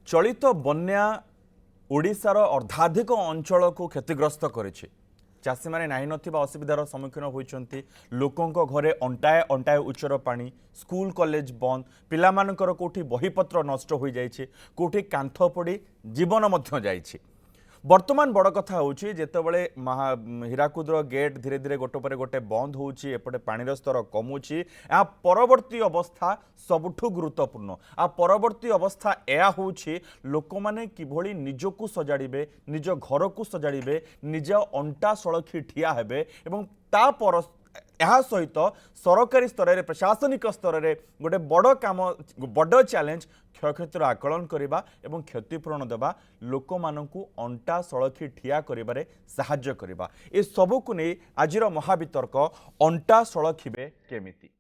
चलित बन्या ओडिशार अर्धाधिक अंचल को क्षतिग्रस्त करेछि। चाषी माने नाही नथिबा असुविधार सम्मुखीन होइछन्ति। लोकंक घरे अंटाए अंटाए उच्चर पानी, स्कूल कॉलेज बंद, पिलामानकर कोठी बहीपत्र नष्ट हो जाइछि, कोठी कांथ पड़ी जीवन मध्य जाइछि। वर्तमान बड़ कथा होची जेतेबेले हीराकुदर गेट धीरे धीरे गोटे पर गोटे बंद होची, एपटे पानीर स्तर कमुची। या परवर्ती अवस्था सबुठु गुरुत्वपूर्ण। आ परवर्ती अवस्था या होची लोक माने किभली निजको सजाड़िबे, निज घर को सजाड़िबे, निज अंटा सड़खी ठिया हेबे एवं ता पर यह सहित सरकारी स्तर में प्रशासनिक स्तर में गोटे बड़ काम बड़ चैलेंज क्षयक्षतिर आकलन करवा एवं क्षतिपूरण देवा लोक मानकु अंटा सड़खी ठिया करिबारे साहाय्य करवा। ए सबू को नहीं आज महावितर्क अंटा सड़खिबे केमिति।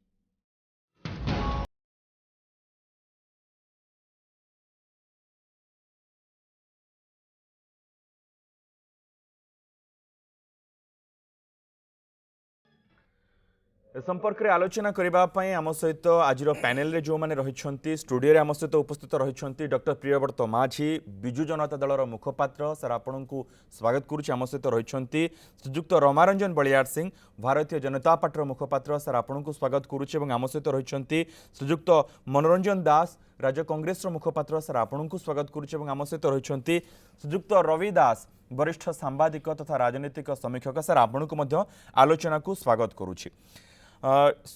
संपर्क में आलोचना करने आम सहित आज पैनेल जो मैंने रही स्टूडियो आम सहित उपस्थित रही डॉक्टर प्रियव्रत माझी विजु जनता दलर मुखपात्र सर आपण को स्वागत करुच्ची। आम सहित रही श्रीजुक्त रमारंजन बलियार सिंह भारतीय जनता पार्टी मुखपात्र सर आपण को स्वागत करुच्ची। आम सहित रही श्रीजुक्त मनोरंजन दास राज्य कांग्रेस मुखपात्र सर आपण को स्वागत करुच्ची। आम सहित रही श्रीजुक्त रवि दास वरिष्ठ सांबादिक तथा राजनीतिक समीक्षक सर आपण को आलोचना को स्वागत करुच्ची।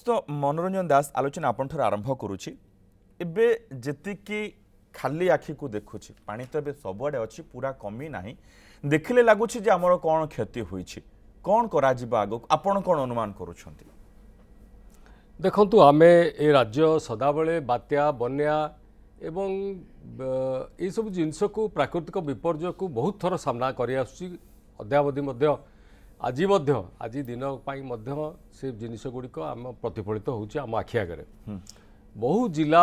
तो मनोरंजन दास आलोचना आपंठ आरंभ करुच्ची। एबे जेतिकी खाली आखि को देखुची पानी तो एबे सबुआडे अच्छी पूरा कमी नाही देखिले लगुच आमर कौन क्षति होईछि कौन करा जिबा आगो आपण कौन अनुमान करुछंती। देखंतु आमे ए राज्य सदाबले बात्या बन्या एवं ये सब जिनस को प्राकृतिक विपर्यय को बहुत थर सामना करि आसुची। अद्यावधि मध्य आज दिन से जिनिस गुड़िक आम प्रतिफलित होउछि आम आखि आगे। बहु जिला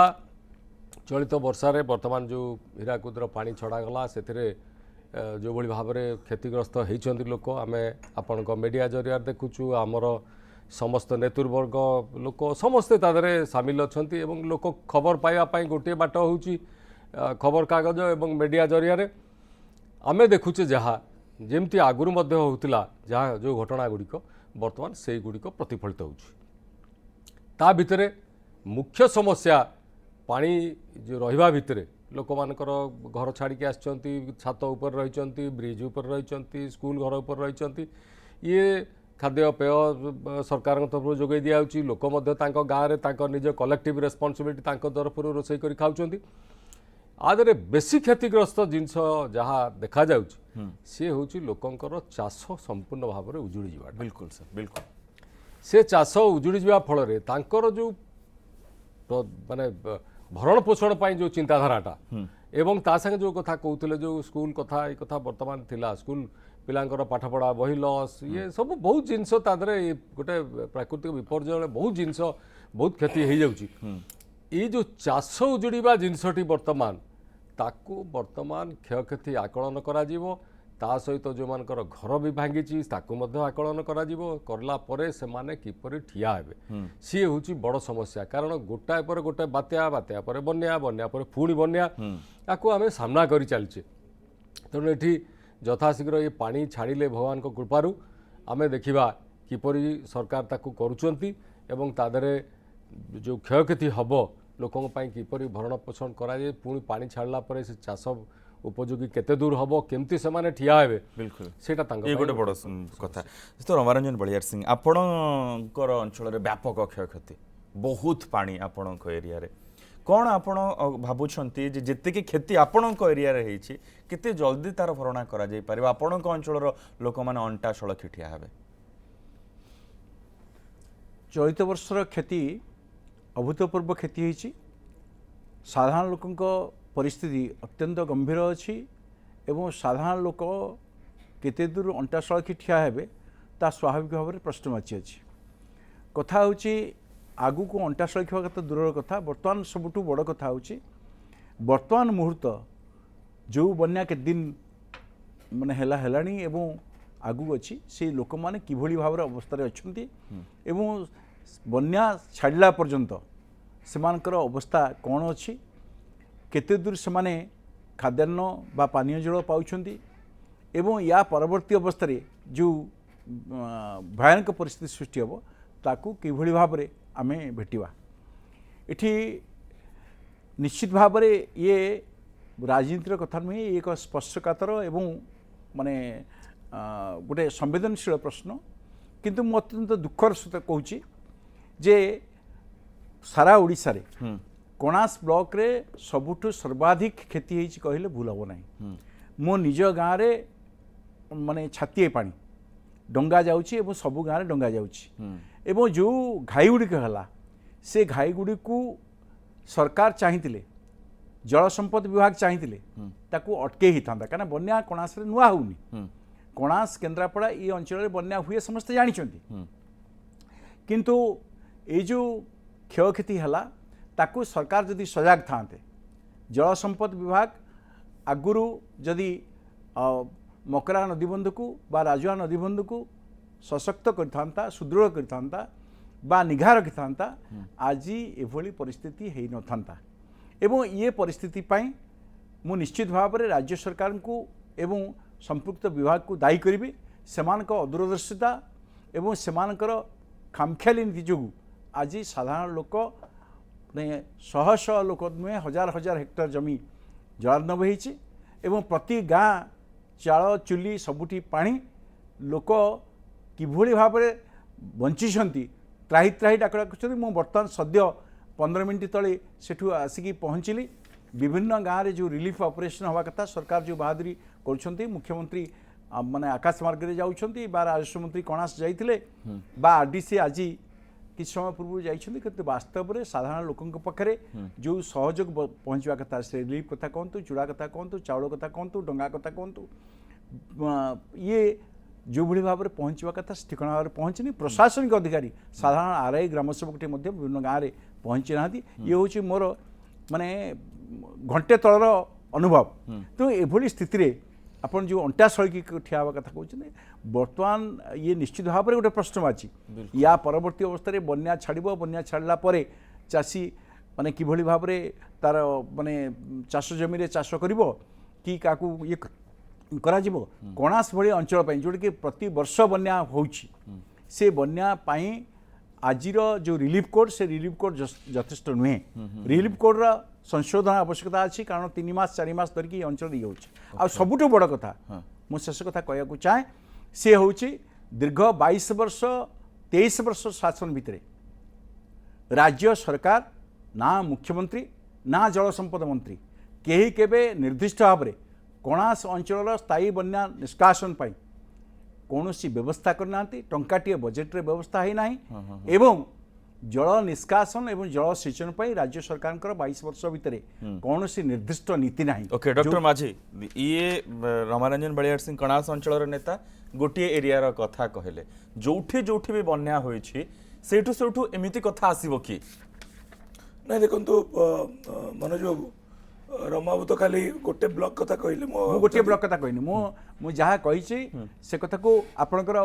चलित वर्षारे वर्तमान जो हीराकुदर पानी छड़ागला से जो भली भाव में क्षतिग्रस्त होती लोक आम आपण मीडिया जरिया देखुचु आमर समस्त नेतृवर्ग लोक समस्ते तादरे सामिल अच्छा लोक खबर पाइबा गोटे बाट होउछि खबर कागज एवं मीडिया जरिया आम देखुचे जहाँ जमती आगुरी होता जहाँ जो घटना गुड़िक बर्तमान से गुड़िक प्रतिफलित होता भितर मुख्य समस्या पानी जो रहिबा भितर लोक मानकर घर छाड़ी आसचंती छात उपर रही ब्रिज उपर रही स्कूल घर उपर रही ये खाद्य पेय सरकार तरफ जोगे दिखाई लोक गाँव में निज कलेक्टिव रेस्पॉन्सिबिलिटी तरफ रोषे कर खाऊँ आदरे बेसी क्षतिग्रस्त जिनस जहाँ देखा सी हूँ लोकंकर चाष संपूर्ण भाव में उजुड़ी जा। बिल्कुल सर बिल्कुल से चाष उजुड़ी जा फल तांकर जो माने भरण पोषण पाई जो चिंताधाराटा एवं ता संगे जो कथा कहते जो स्कूल कथा ये कथा वर्तमान थिला स्कूल पिलांकर पाठपढ़ा बही लॉस ये सब बहुत जिनस गोटे प्राकृतिक विपर्यय बहुत जिनस बहुत क्षति हो जाउची। ये जो चाष उजुड़ा जिनसटी वर्तमान ताकू वर्तमान क्षयक्षति आकलन करा ता सहित जो मानकर घर भी भांगी ताकू आकलन करा से माने किपरि ठिया हेबे सी होची बड़ समस्या। कारण गोटाए पर गोटे बात्या बात्या पर बन्या बन्या पर पुणी बन्या ताकू आमे सामना करि चलचे। तेणु एठी यथाशीघ्र ये पानी छाड़िले भगवान को कृपारू आमे देखिबा किपरि सरकार ताकू करूचंती एवं तादरे जो क्षयक्षति हम लोकों किपरि भरण पोषण कराए पुणी पानी छाड़ला पर से चाष उपयोगी केते दूर हम केमती से माने ठिया हेबे। बिल्कुल सेटा ये गोटे बड़ कथा। तो रमारंजन बलियार सिंह आपणकर अंचल रे व्यापक क्षयक्षति बहुत पानी आपण एरिया रे कौन आपण भावुंट जेतिकी क्षति आपण एरिया रे हेछि केते जल्दी तार भरणा करा जाय परिबा आपण अंचल लोक माने अंटा सड़खी ठिया हेबे। चलित वर्षर क्षति अभूतपूर्व क्षति होती साधारण लोक परिस्थिति अत्यंत गंभीर अच्छी एवं साधारण लोक केते दूर अंटा सड़खी ठिया हेबे ता स्वाभाविक भाव में प्रश्नवाची अच्छी कथा होची आगु को अंटा सड़खी होगा तो दूर कथा बर्तमान सबुठु बड़ कथा होची वर्तमान मुहूर्त जो बन्या के दिन माने हेलानी एवं आगु अच्छी से लोक माने किभली भाव अवस्था अच्छी एवं बन्या छाड़ला पर्यंत सेमानकर अवस्था कौन अच्छी केते दूर से माने ଖାଦ୍ୟାନ୍ନ ବା ପାନୀୟ ଜଳ ପାଉଛନ୍ତି ଏବଂ ୟା ପରବର୍ତ୍ତୀ ଅବସ୍ଥାରେ ଯେଉଁ ଭୟାନକ ପରିସ୍ଥିତି ସୃଷ୍ଟି ହେବ ତାକୁ କିଭଳି ଭାବରେ ଆମେ ଭେଟିବା। ଏଠି ନିଶ୍ଚିତ ଭାବରେ ଇଏ ରାଜନୀତିର କଥା ନୁହେଁ, ଇଏ ଏକ ସ୍ପର୍ଶକାତର ଏବଂ ମାନେ ଗୋଟେ ସମ୍ବେଦନଶୀଳ ପ୍ରଶ୍ନ। କିନ୍ତୁ ମୁଁ ଅତ୍ୟନ୍ତ ଦୁଃଖର ସହିତ କହୁଛି ଯେ ସାରା ଓଡ଼ିଶାରେ କଣାସ ବ୍ଲକରେ ସବୁଠୁ ସର୍ବାଧିକ କ୍ଷତି ହେଇଛି କହିଲେ ଭୁଲ ହେବ ନାହିଁ। ମୋ ନିଜ ଗାଁରେ ମାନେ ଛାତିଏ ପାଣି ଡଙ୍ଗା ଯାଉଛି ଏବଂ ସବୁ ଗାଁରେ ଡଙ୍ଗା ଯାଉଛି ଏବଂ ଯେଉଁ ଘାଇ ଗୁଡ଼ିକ ହେଲା ସେ ଘାଇ ଗୁଡ଼ିକୁ ସରକାର ଚାହିଁଥିଲେ, ଜଳ ସମ୍ପଦ ବିଭାଗ ଚାହିଁଥିଲେ ତାକୁ ଅଟକେଇ ହେଇଥାନ୍ତା, କାରଣ ବନ୍ୟା କଣାସରେ ନୂଆ ହେଉନି। କଣାସ କେନ୍ଦ୍ରାପଡ଼ା ଏ ଅଞ୍ଚଳରେ ବନ୍ୟା ହୁଏ ସମସ୍ତେ ଜାଣିଛନ୍ତି, କିନ୍ତୁ ଏଇ ଯେଉଁ କ୍ଷୟକ୍ଷତି ହେଲା ତାକୁ ସରକାର ଯଦି ସଜାଗ ଥାନ୍ତେ, ଜଳ ସମ୍ପଦ ବିଭାଗ ଆଗରୁ ଯଦି ମକରା ନଦୀବନ୍ଧକୁ ବା ରାଜୁଆ ନଦୀବନ୍ଧକୁ ସଶକ୍ତ କରିଥାନ୍ତା, ସୁଦୃଢ଼ କରିଥାନ୍ତା ବା ନିଘା ରଖିଥାନ୍ତା, ଆଜି ଏଭଳି ପରିସ୍ଥିତି ହେଇନଥାନ୍ତା। ଏବଂ ଇଏ ପରିସ୍ଥିତି ପାଇଁ ମୁଁ ନିଶ୍ଚିତ ଭାବରେ ରାଜ୍ୟ ସରକାରଙ୍କୁ ଏବଂ ସମ୍ପୃକ୍ତ ବିଭାଗକୁ ଦାୟୀ କରିବି। ସେମାନଙ୍କ ଅଦୂରଦର୍ଶିତା ଏବଂ ସେମାନଙ୍କର ଖାମଖିଆଲି ନୀତି ଯୋଗୁଁ ଆଜି ସାଧାରଣ ଲୋକ ଶହ ଶହ ଲୋକ ନୁହେଁ ହଜାର ହଜାର ହେକ୍ଟର ଜମି ଜଳାର୍ଣ୍ଣବ ହେଇଛି ଏବଂ ପ୍ରତି ଗାଁ ଚାଳ ଚୁଲି ସବୁଠି ପାଣି। ଲୋକ କିଭଳି ଭାବରେ ବଞ୍ଚିଛନ୍ତି ତ୍ରାହି ତ୍ରାହି ଡାକଡ଼ା କରୁଛନ୍ତି। ମୁଁ ବର୍ତ୍ତମାନ ସଦ୍ୟ 15 ମିନିଟ୍ ତଳେ ସେଠୁ ଆସିକି ପହଞ୍ଚିଲି। ବିଭିନ୍ନ ଗାଁରେ ଯେଉଁ ରିଲିଫ୍ ଅପରେସନ୍ ହେବା କଥା ସରକାର ଯେଉଁ ବାହାଦୁରୀ କରୁଛନ୍ତି, ମୁଖ୍ୟମନ୍ତ୍ରୀ ମାନେ ଆକାଶ ମାର୍ଗରେ ଯାଉଛନ୍ତି ବା ରାଜସ୍ୱ ମନ୍ତ୍ରୀ କଣାସ ଯାଇଥିଲେ ବା RDC ଆଜି କିଛି ସମୟ ପୂର୍ବରୁ ଯାଇଛନ୍ତି, କିନ୍ତୁ ବାସ୍ତବରେ ସାଧାରଣ ଲୋକଙ୍କ ପାଖରେ ଯେଉଁ ସହଯୋଗ ପହଞ୍ଚିବା କଥା, ସେ ରିଲିଫ୍ କଥା କୁହନ୍ତୁ, ଚୂଡ଼ା କଥା କୁହନ୍ତୁ, ଚାଉଳ କଥା କୁହନ୍ତୁ, ଡଙ୍ଗା କଥା କୁହନ୍ତୁ, ଇଏ ଯେଉଁଭଳି ଭାବରେ ପହଞ୍ଚିବା କଥା ସେ ଠିକଣା ଭାବରେ ପହଞ୍ଚିନି। ପ୍ରଶାସନିକ ଅଧିକାରୀ ସାଧାରଣ RI ଗ୍ରାମସେବକଟି ମଧ୍ୟ ବିଭିନ୍ନ ଗାଁରେ ପହଞ୍ଚି ନାହାନ୍ତି। ଇଏ ହେଉଛି ମୋର ମାନେ ଘଣ୍ଟେ ତଳର ଅନୁଭବ। ତେଣୁ ଏଭଳି ସ୍ଥିତିରେ ଆପଣ ଯେଉଁ ଅଣ୍ଟା ସଳିକି ଠିଆ ହେବା କଥା କହୁଛନ୍ତି, ବର୍ତ୍ତମାନ ଇଏ ନିଶ୍ଚିତ ଭାବରେ ଗୋଟେ ପ୍ରଶ୍ନବାଚୀ। ୟା ପରବର୍ତ୍ତୀ ଅବସ୍ଥାରେ ବନ୍ୟା ଛାଡ଼ିବ, ବନ୍ୟା ଛାଡ଼ିଲା ପରେ ଚାଷୀ ମାନେ କିଭଳି ଭାବରେ ତାର ମାନେ ଚାଷ ଜମିରେ ଚାଷ କରିବ କି କାହାକୁ ଇଏ କରାଯିବ। କଣାସ ଭଳି ଅଞ୍ଚଳ ପାଇଁ ଯେଉଁଟାକି ପ୍ରତିବର୍ଷ ବନ୍ୟା ହେଉଛି, ସେ ବନ୍ୟା ପାଇଁ ଆଜିର ଯେଉଁ ରିଲିଫ୍ କୋଡ୍, ସେ ରିଲିଫ୍ କୋଡ୍ ଯଥେଷ୍ଟ ନୁହେଁ। ରିଲିଫ୍ କୋଡ୍ର ସଂଶୋଧନ ଆବଶ୍ୟକତା ଅଛି, କାରଣ 3 ମାସ 4 ମାସ ଧରିକି ଏ ଅଞ୍ଚଳରେ ଇଏ ହେଉଛି। ଆଉ ସବୁଠୁ ବଡ଼ କଥା ମୁଁ ଶେଷ କଥା କହିବାକୁ ଚାହେଁ, ସେ ହେଉଛି ଦୀର୍ଘ 22 ବର୍ଷ 23 ବର୍ଷ ଶାସନ ଭିତରେ ରାଜ୍ୟ ସରକାର ନା ମୁଖ୍ୟମନ୍ତ୍ରୀ ନା ଜଳ ସମ୍ପଦ ମନ୍ତ୍ରୀ କେହି କେବେ ନିର୍ଦ୍ଦିଷ୍ଟ ଭାବରେ କଣାସ ଅଞ୍ଚଳର ସ୍ଥାୟୀ ବନ୍ୟା ନିଷ୍କାସନ ପାଇଁ କୌଣସି ବ୍ୟବସ୍ଥା କରିନାହାନ୍ତି। ଟଙ୍କାଟିଏ ବଜେଟ୍ରେ ବ୍ୟବସ୍ଥା ହେଇନାହିଁ ଏବଂ ଜଳ ନିଷ୍କାସନ ଏବଂ ଜଳ ସେଚନ ପାଇଁ ରାଜ୍ୟ ସରକାରଙ୍କର 22 ବର୍ଷ ଭିତରେ କୌଣସି ନିର୍ଦ୍ଦିଷ୍ଟ ନୀତି ନାହିଁ। ओके डॉक्टर माझी ये रमारंजन बलियार सिंह कणास अंचल नेता गोटे एरिया कथा कहले जोठी जोठी भी बन्या होइछि सेठु सेठु एमिति कथा आसीबो कि नहीं देखो मनोज बाबू रमाबू तो खाली गोटे ब्लॉक कथा कहले मु गोटे ब्लॉक कथा कहनी मु जहाँ कही से कथा को आपनकर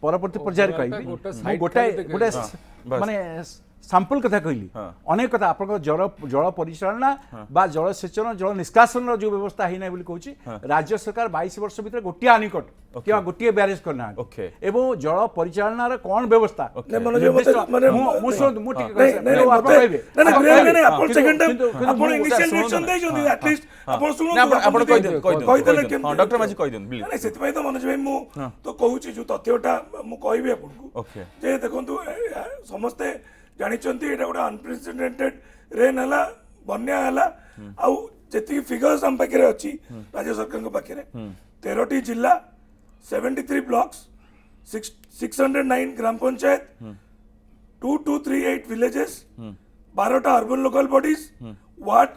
परवर्ती पर्यायर कहबी। मु गोटे गोटे माने सैंपल कथा कहली अनेक कथा आपन जल परिचालना बा जल सेचन जल निष्कासन जो व्यवस्था है ना कहूँ राज्य सरकार 22 वर्ष भीतर गोटे आनिकट कि गोटे ब्यारेज करना एवं जल परिचालना कौन व्यवस्था डॉक्टर माझी कहि देन नहीं से तो मनोज भाई मु तो कहूँ जो तथ्यटा मु कहबी आपको जे देखंतु समस्ते जानिचंती एटा गोटे अनप्रेसिडेंटेड रेन हला बन्या हला आउ जेति फिगर्स हम पाखे अच्छी राज्य सरकार को पाखे 13टी जिला 73 ब्लॉक्स 609 ग्राम पंचायत 2238 विलेजेस 12टा अर्बन लोकल बॉडीज वार्ड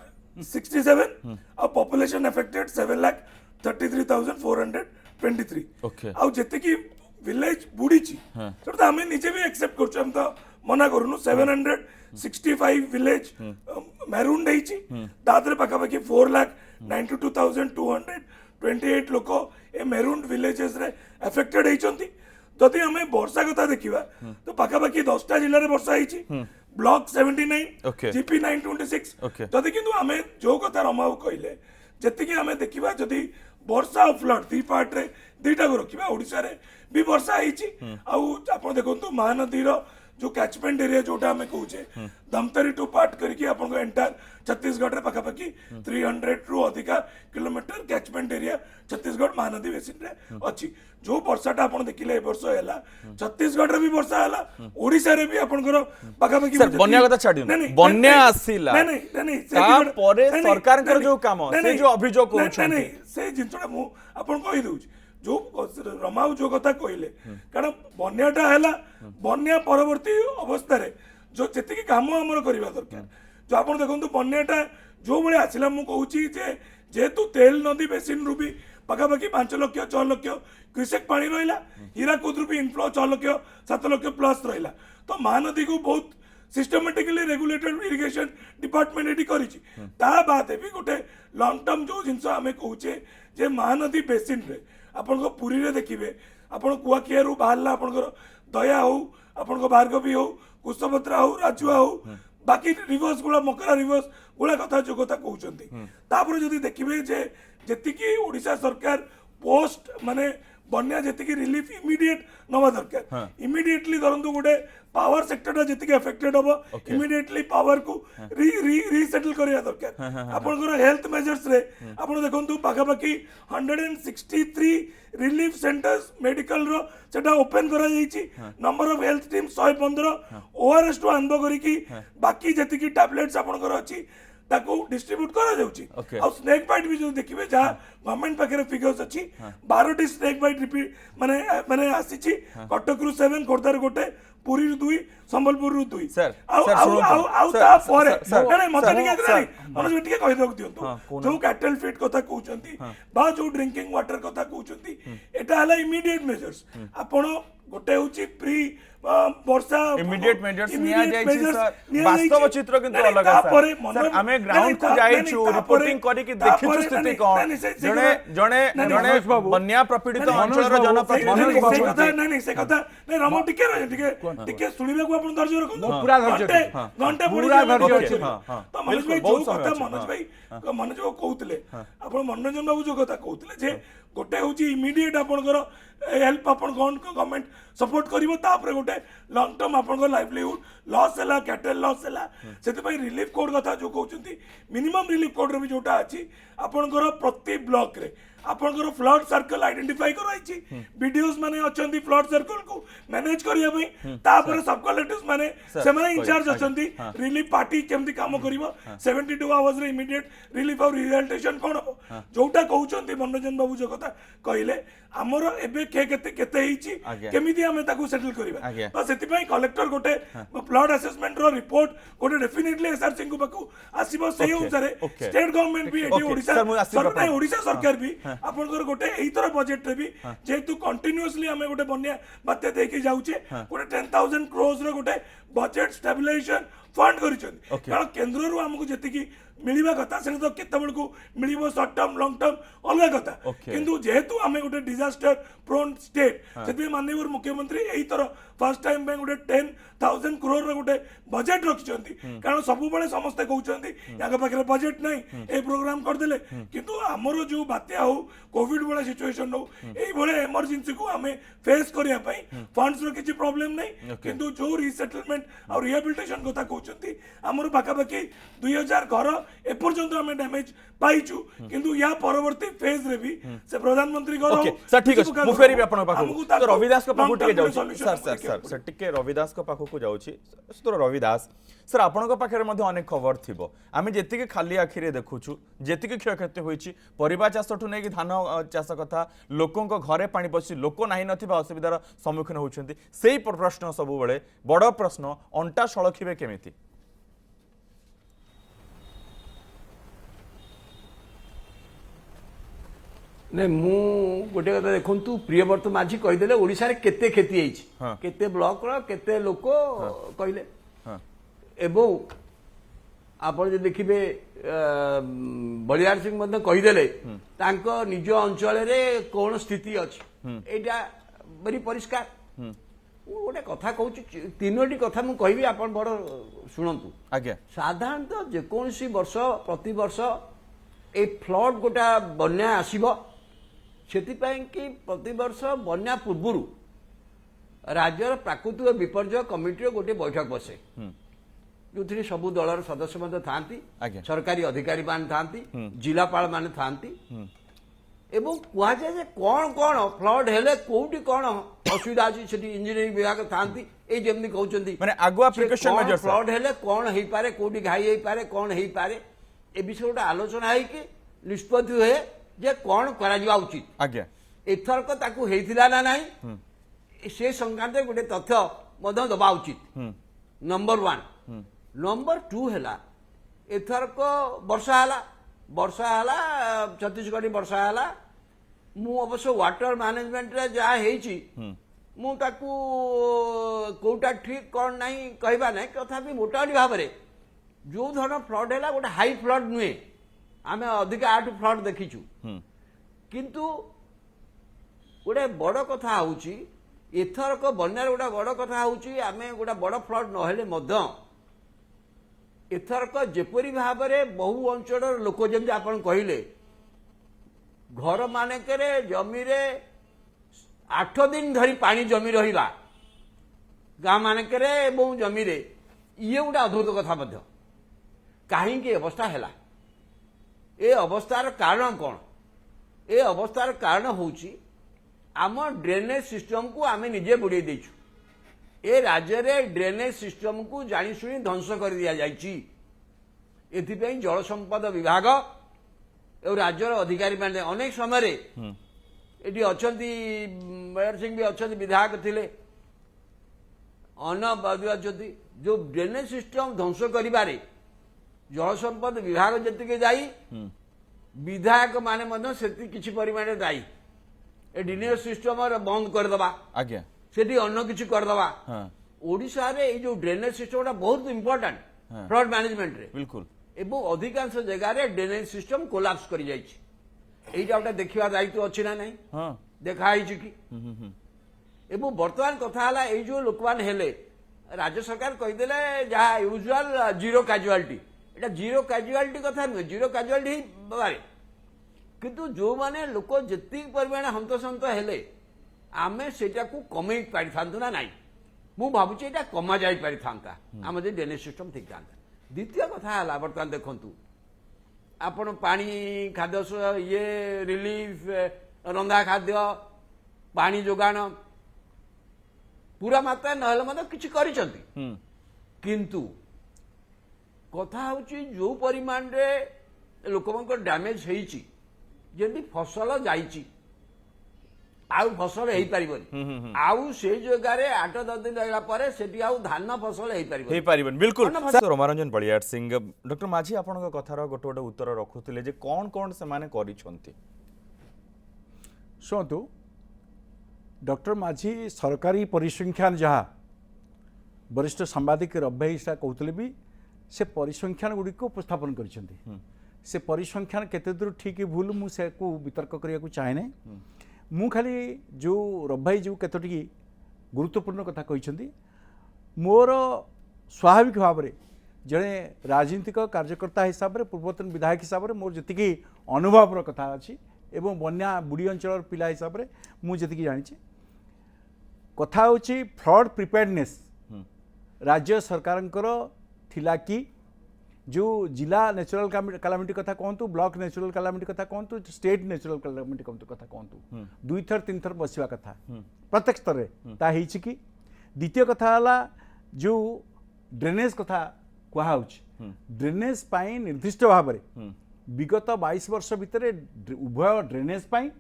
67 और पॉपुलेशन अफेक्टेड 7,33,423 आउ जेति की विलेज बुड़ी तो आम निजे भी एक्सेप्ट कर तो मना करूनु 765 विलेज मैरून पाखापाखि 4,92,228 लोक ए मैरून विलेजेस रे अफेक्टेड होती। जदि आम वर्षा कथा देखा तो पाखापाखि 10टा जिले में वर्षा होती ब्लॉक 79 जीपी 926 जदि किंतु आम जो कथा रमाबू कहले ଯେତିକି ଆମେ ଦେଖିବା ଯଦି ବର୍ଷା ଆଉ ଫ୍ଲଡ୍ ଦି ପାର୍ଟରେ ଦୁଇଟାକୁ ରଖିବା ଓଡ଼ିଶାରେ ବି ବର୍ଷା ହେଇଛି ଆଉ ଆପଣ ଦେଖନ୍ତୁ ମହାନଦୀର जो कैचमेंट एरिया जोटा आम कहे धमतरी टू पार्ट करके एंटायर छत्तीसगढ़ रे पाखापाखि 300 रु अधिका kilometre catchment area Chhattisgarh Mahanadi basin रे अच्छी जो वर्षाटा आप देखिले ए वर्ष है छत्तीसगढ़ रे भी वर्षा है ओडिशा रे भी आपनकर पाखापाखि सर बन्या कथा छाडी बन्या आसीला तापरे सरकार जो काम से जो अभियोग होछन से जिनसटा मु आपन कहि दउछि जो रमाऊ जो कथा कहले कारण बन्याटा है बन्या परवर्ती अवस्था जो जी कम आम करवा दरकार जो आप देखो बन्याटा जो भाई आसला मुझे जेहेतु तेल नदी बेसिन रू भी पाखापाखि 5 लाख 6 लाख क्यूसेक पानी रहा हीराकुद रू भी इनफ्लो 6 लाख 7 लाख प्लस रहा तो महानदी को बहुत सिस्टमेटिकली रेगुलेटेड इरिगेशन डिपार्टमेंट ये कर भी गोटे लंग टर्म जो जिनस आम कहे महानदी बेसिन रे आपण पुरी रे देखिए आपण कुआखिया रू बाहरला आपणकर दया हो आपण भार्गवी हो कुशभद्रा हो राजुआ हो बाकी रिवर्स गुला मकरा रिवर्स गुला कथा जो कथा कहउचंती तापर जदी देखिबे जे जेतिकी ओडिशा सरकार पोस्ट माने बन्या जेतिकी रिलीफ इमीडिएट नवा दरकार इमीडिएटली धरंतु गोटे पावर सेक्टर जेतिकी अफेक्टेड होबो इमीडिएटली पावर को रीसेटल करिया दरकार आपनकर हेल्थ मेजर्स रे आपण देखंतु पाखापाखि 163 रिलीफ सेंटर्स मेडिकल रो सेटा ओपन करा जाईची number of health team 115 ORS टू अनबो करिकी बाकी जेतिकी टैबलेट्स आपनकर अछि ताको डिस्ट्रीब्यूट करा जाउची और स्नेक बाइट भी जो देखिबे जा गवर्नमेंट पाखे फिगर्स अछि 12टी स्नेक बाइट रिपीट माने माने आसीची कटक रु 7 खोर्धार गोटे पुरी रु 2 संबलपुर रु 2 सर आउ ता परे नै मते टिके मनोज टिके कहि दक दियंतु जो कैटल फीड कथा कहउचंती बा जो ड्रिंकिंग वाटर कथा कहउचंती एटा हला इमीडिएट मेजर्स आपण गोटे होची प्री वर्षा इमीडिएट मेजर्स निया जायछि सर वास्तव चित्र किंतु अलग है सर हमें ग्राउंड को जायछु रिपोर्टिंग करी कि देखिछु स्थिति कोन जणे बन्या प्रपीड़ित अंचल रो जनप्रतिनिधि नहीं से कथा नहीं रमो टिके सुनिबे को अपन धैर्य रखो पूरा धैर्य घंटे पूरा धैर्य अछि तो मनोज भाई जो कथा मनोज भाई कहउतले आपण मनोरंजन बाबू जो कथा कहउतले जे गोटे होची इमीडिएट आपनकर हेल्प आपण गवर्नमेंट सपोर्ट करिवो तापर गोटे लॉन्ग टर्म आपनकर लाइवलीहुड लॉस हैला कैटल लॉस हैला सेति पई रिलीफ कोड कथा जो कहउचंती मिनिमम रिलीफ कोड रे भी जोटा अछि आपनकर प्रति ब्लॉक रे आपनकर फ्लड सर्कल आइडेंटिफाई कराइछि वीडियोस माने अछंती फ्लड सर्कल को मैनेज करिया पई तापर सब कलेक्टर्स माने से माने इंचार्ज अछंती रिलीफ पार्टी केमती काम करिवो 72 आवर्स रे इमीडिएट रिलीफ और रिहैबिलिटेशन कोन हो जोटा कहउचंती मनोरंजन बाबू जो कथा कहिले हमर एबे केते केते हिची केमिति हमें ताकू सेटल करिबा तो सेति पई कलेक्टर गोटे फ्लड असेसमेंट रो रिपोर्ट गोटे डेफिनेटली एसआरसी को बाकू आसीबो सेही अनुसार स्टेट गवर्नमेंट भी एटी ओडिशा सरकार भी आपनकर गोटे एई तरह बजेट रे भी जेतु कंटीन्यूअसली हमें गोटे बन्या बात्या देके जाउचे गोटे 10,000 करोड़ रो गोटे बजेट स्टेबलाइजेशन फंड करिछन कारण केंद्र रु हमकु जेतिकी मिलिबा कथा से तो केते बेल को मिलिबो शॉर्ट टर्म लॉन्ग टर्म अलग कथा किंतु जेहेतु हमें गोटे डिजास्टर प्रोन स्टेट सेति माननीय मुख्यमंत्री एई तरह फर्स्ट टाइम में गोटे 10,000 करोड़ रो गोटे बजेट रखिछंती कारण सब बेले समस्त कहउछंती याका पाखरे बजेट नै ए प्रोग्राम कर देले किंतु हमरो जो बात्या हो कोविड वाला सिचुएशन हो एई भले इमरजेंसी को हमें फेस करिया पई फंड्स रो किछि प्रॉब्लम नै किंतु जो रीसेटलमेंट और रिहैबिलिटेशन कथा कहउछंती हमरो बाका बाकी 2000 घर एपर्यंत हमें डैमेज पाइछु किंतु या परवर्ती फेज रे भी से प्रधानमंत्री घर ओके सर ठीक है मु फेरी आपण पाखु तो रविदास को पाखु टिके जाउ सर टिके रविदास को पाखु को जाउची तो रविदास सर आपण पाखे मध्य अनेक खबर थिबो आमे जेतिके खाली आखिरे देखुछु जेतिके क्षयक्षति होईची परिबा चाषठु नै कि धान चाष कथा लोकंक घरे पानी पसी लोक नाही नथिबा असुविधार सम्मुखीन होउछंती सेही प्रश्न सब बेले बड़ प्रश्न अंटा सळखिबे केमिति नहीं मु गोटे कथा देखु प्रियव्रत माझी कहीदेले ओडिशा रे केते खेती होईची केते ब्लॉक रो केते लोक कहले एवं आपण जे देखिबे बलियार सिंह मध्य कहीदेले तांको निज अंचल रे कोन स्थिति अछि एटा बड़ी परिष्कार गोटे कथा कहूँ तीनोटी कथा मु कहबी आपण बड़ शुणंतु आज्ञा साधारणतः जेकोसी वर्ष प्रति वर्ष ए फ्लड गोटा बन्या आसीबो सेतिपाई कि प्रतिवर्ष बन्या पूर्वरु राज्यर प्राकृतिक विपर्यय कमिटी गोटे बैठक बसे जो सबु दलर सदस्य मध्य थांती आज्ञा। सरकारी अधिकारी मान थांती जिलापाल मान थांती एवं कह जाए जे कौन कौन फ्लड हेले कोउटी कौन असुविधा अछि सेठी इंजीनियरिंग विभाग थांती ए जेमनी कहउचंती माने आगुआ प्रिकॉशन मेजर्स फ्लड हेले कौन हेई पारे कोउटी घाई हेई पारे कौन हेई पारे ए विषय गोटे आलोचना है कि निष्पत्ति हुए जे कौन करा जिवा उचित आज्ञा एथरक ताकू हेइथिला ना नाही से संक्रांत गोटे तथ्य मध्य दबा उचित नंबर 1 नंबर 2 हैला एथरक वर्षा हैला छत्तीसगढ़ वर्षा हैला मु अवश्य वाटर मैनेजमेंट रे जा हेची मु ताकू कोटा ठीक कौन नहीं कहबा नहीं तथापि मोटामोटी भाव में जो धरण फ्लड है गोटे हाई फ्लड नुहे आम अधिक 8 फ्लड देखीचु किंतु गोटे बड़ कथा हूँ एथरक बन्यार गोटे बड़ कथा हूँ आम गोटे बड़ फ्लड नहेले एथरक जेपरी भाव में बहु अंचल लोक जमी आप कहले घर मानकरे जमी 8 दिन धरी पानी जमी रहा गाँ मानकरे एवं जमी ये गोटे अद्भुत कथा मध्य कहीं अवस्था है ए अवस्थार कारण कौन ए अवस्थार कारण होची आम ड्रेनेज सिस्टम को आम निजे बुड़े देचु ए राज्य रे ड्रेनेज सिस्टम को जानी शुणी ध्वंस कर दिया जाइछि एथिपई जल संपद विभाग और राज्यर अधिकारी माने अनेक समय रे एटी अछंती मेयर सिंह भी अछंती विधायक थिले अन्न बाजुआछंती जो ड्रेनेज सिस्टम ध्वंस करिबारे जल संपद विभाग जतिके जाई विधायक माने मध्य सेति किछि परिमाण दायी ए ड्रेनेज सिस्टम बंद कर दबा आज्ञा सेठी अन्न किछि कर दबा हां ओडिसा रे ए जो ड्रेनेज सिस्टम बहुत इंपोर्टेंट फ्लड मैनेजमेंट रे बिल्कुल एवं अधिकांश जगह रे ड्रेनेज सिस्टम कोलैप्स करि जाइछि एइटा गोटे देखिबा दायित्व अछि ना नहीं हां देखा आइछि कि एवं वर्तमान कथा हला ए जो लोकमान हेले राज्य सरकार कहिदेले जहा यूजुअल जीरो कैजुअलिटी एटा जीरो कैजुअलिटी कथा नुहे जीरो कैजुअलिटी बारे किंतु जो माने लोक जति परिमाण हंतसंत हेले आमे सेटा को कमेई पारि थांतु ना नाही मु भाबुची एटा कमा जाई पारि थांता आम जे ड्रेनेज सिस्टम ठीक थांता द्वितीय कथा हला वर्तमान देखंतु आपण पानी खाद्य ये रिलीफ रंधा खाद्य पानी जोगाण पूरा मात्रा नहले मतलब किछि करिसंती किंतु कथा हूँ जो परिमाण रे लोक डैमेज होइछि जेंति फसल जाइछि आउ फसल हेई परिबनी आउ से जगह रे 8-10 दिन रहला परे सेठी आउ धान फसल हेई परिबनी हेई परिबन बिल्कुल सर रोमारंजन बलियार सिंह डॉक्टर माझी आपनक कथार गोटे गोटे उत्तर रखुथिले जे कोन कोन से माने करिसंती शुणु डॉक्टर माझी सरकारी परिसंख्यान जहाँ वरिष्ठ सांबादिक रब्भाई सा कहते भी से परिसंख्यान गुड़ी को उपस्थापन कर से परिसंख्यान केते दूर ठीक भूल मुझे वितर्क करने को चाहे ना मु खाली जो रब्भाई जो केतोटी गुरुत्वपूर्ण कथा कहते मोर स्वाभाविक भाव में जड़े राजनीतिक कार्यकर्ता हिसाब से पूर्वतन विधायक हिसाब से मोर जी अनुभव कथा अच्छी एवं बन्या बुड़ी अंचल पिला हिसाब से मुझे जानी कथा हूँ फ्लड प्रिपेयर्डनेस राज्य सरकार थिला कि जो जिला नेचुरल कैलामिटी कथा कहतु ब्लॉक नेचुरल कैलामिटी कथा कहतु स्टेट नेचुरल कैलामिटी कथा कहतु 2 थर 3 थर बसवा कथा प्रत्येक स्तर में कि द्वितीय कथा है जो ड्रेनेज कथा कहुच्छी ड्रेनेज पाई निर्दिष्ट भाव में विगत 22 वर्ष भितर उभय ड्रेनेज पाई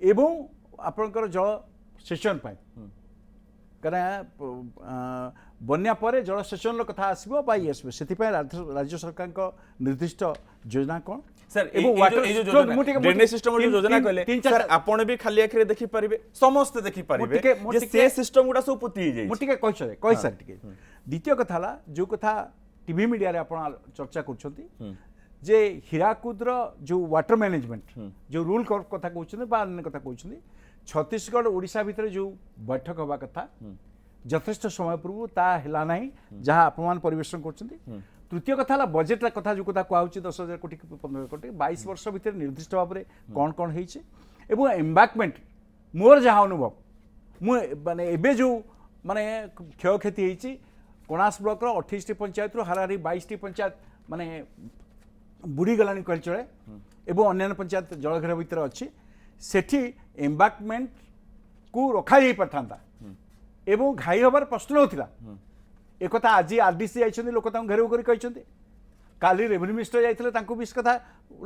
एवं आपणकर जल सेचन पाई कारण बन्या पर जल सेचन कथा आसो आसो से राज्य सरकार निर्दिष्ट योजना कौन सर ड्रेनेज सिस्टम योजना कहले सर आपण भी खाली आखिरे देखि परिबे समस्त देखि परिबे जे से सिस्टम गुडा सब पुती जाय मोटिके कहि सर टिके द्वितीय कथा ला जो कथा टीवी मीडिया रे आपण चर्चा करछंती जे हीराकुद्र जो वाटर मैनेजमेंट जो रूल कथा कहउछन बा अन्य कथा कहउछन छत्तीसगढ़ ओडिशा भितर जो बैठक होबा कथा यथेष्ट समय पूर्व ता हिला नहीं जहाँ अपमान परिवेशन करछंती तृतीय कथा है बजेट कथा जो कथा कहूँ 10,000 कोटी 15 कोटी 22 वर्ष भितर निर्दिष्ट भाव में कौन कौन होइछे एवं एम्बाकमेंट मोर जहाँ अनुभव माने एबे जो माने क्षय क्षति होइछि कोणास ब्लॉक 28 पंचायत रु हाराहारी 22 पंचायत माने बुड़ी गलानी कह चले एवं अन्य पंचायत जलघर भितर अच्छी सेठी एम्बाकमेंट को रखा जाई परथांता एवं घाई हबार प्रश्न होता एक कथा आज आरडीसी जाइछन्ति लोक तांको घेराव करी कहछन्ति काली रेवेन्यू मिनिस्टर जाइथिले तांको बिस कथा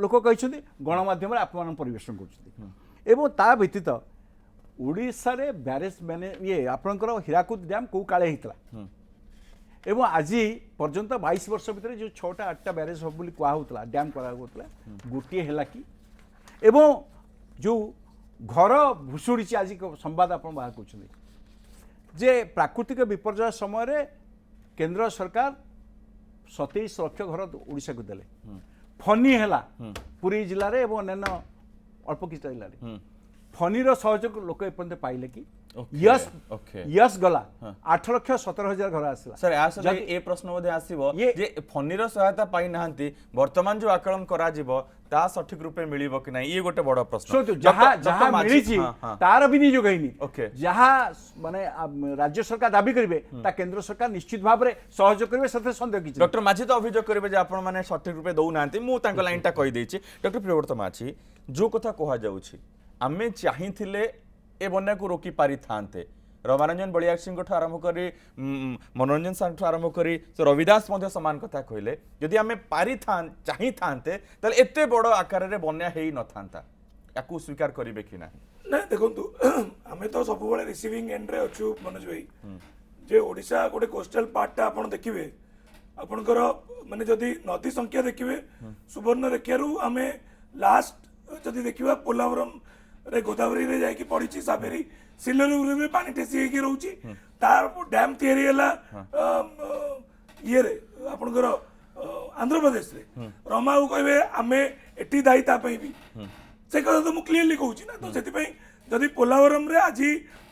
लोक कहछन्ति गणमाध्यम अपमान परिवेशन करछन्ति एवं ता व्यतीत ओडिशा रे ब्यारेज मैंने ये आपनकर हीराकुद डैम को काले हितला एवं आज पर्यंत 22 वर्ष भितर जो 6टा 8टा ब्यारेज हो बोली कहा होतला डैम करा होतला गोटे हैला कि एवं जो घर भुसुड़ी आज संवाद आपण बाहर करछन्ति जे प्राकृतिक विपर्यय समय रे केंद्र सरकार 27 लक्ष घर ओडिशा को देले फनी हैला पुरी जिल्ला रे एवं अन्य अल्प किछटा जिल्ला रे फनीर सहयोग लोक एपर्यंत पाइले कि यस यस गला 8,17,000 घर आसला सर आसले ए प्रश्न मध्ये आसीबो जे फनीर सहायता पाई नाहंती वर्तमान जो आकलन करा जिवो ता सठिक रूपे मिलिबो कि नाही ये गोटे बड़ प्रश्न जहाँ जहाँ मिली तार विनियोग हैनी ओके जहाँ माने राज्य सरकार दाबी करिवे ता केंद्र सरकार निश्चित भाव में सहयोग करिवे सते संदेह किछि डॉक्टर माझी तो अभियोग करिवे जे आपण माने सठिक रूपे दउ नाहंती मु तांको लाइनटा कहि देछि डॉक्टर प्रियव्रत माझी जो कथा कहा जाउछि आमे चाहिथिले ए बन्या को रोकी पारि थांते रमारंजन बलिया सिंह को आरंभ करी मनोरंजन सार आरंभ करी तो रविदास मध्य समान कथा कहले यदि आमे पारि चाहि थांते ताले एते बड़ आकार रे बन्या हेई न थांता याकू स्वीकार करिवे कि नाही ना देखंतु आमे तो सब बेले रिसीविंग एंड रे अछु मनोज भाई जे ओडिशा गोटे कोस्टल पार्टटा आपण देखिबे आपणकर माने जदि नदी संख्या देखिबे सुवर्ण रेखारु आमे लास्ट जदि देखिबा पोलावरम रे गोदावरी रे जाई कि पड़ीची साबेरी सिल्लर रे पानी टेसी हेकी रहउची तार डैम थियरी हला ये रे आपणकर आंध्र प्रदेश रे रमाऊ कहबे आमे एटी दायिता पई भी से कथा तो मु क्लियरली कहउची ना तो सेति पई जदि पोलावरम रे आज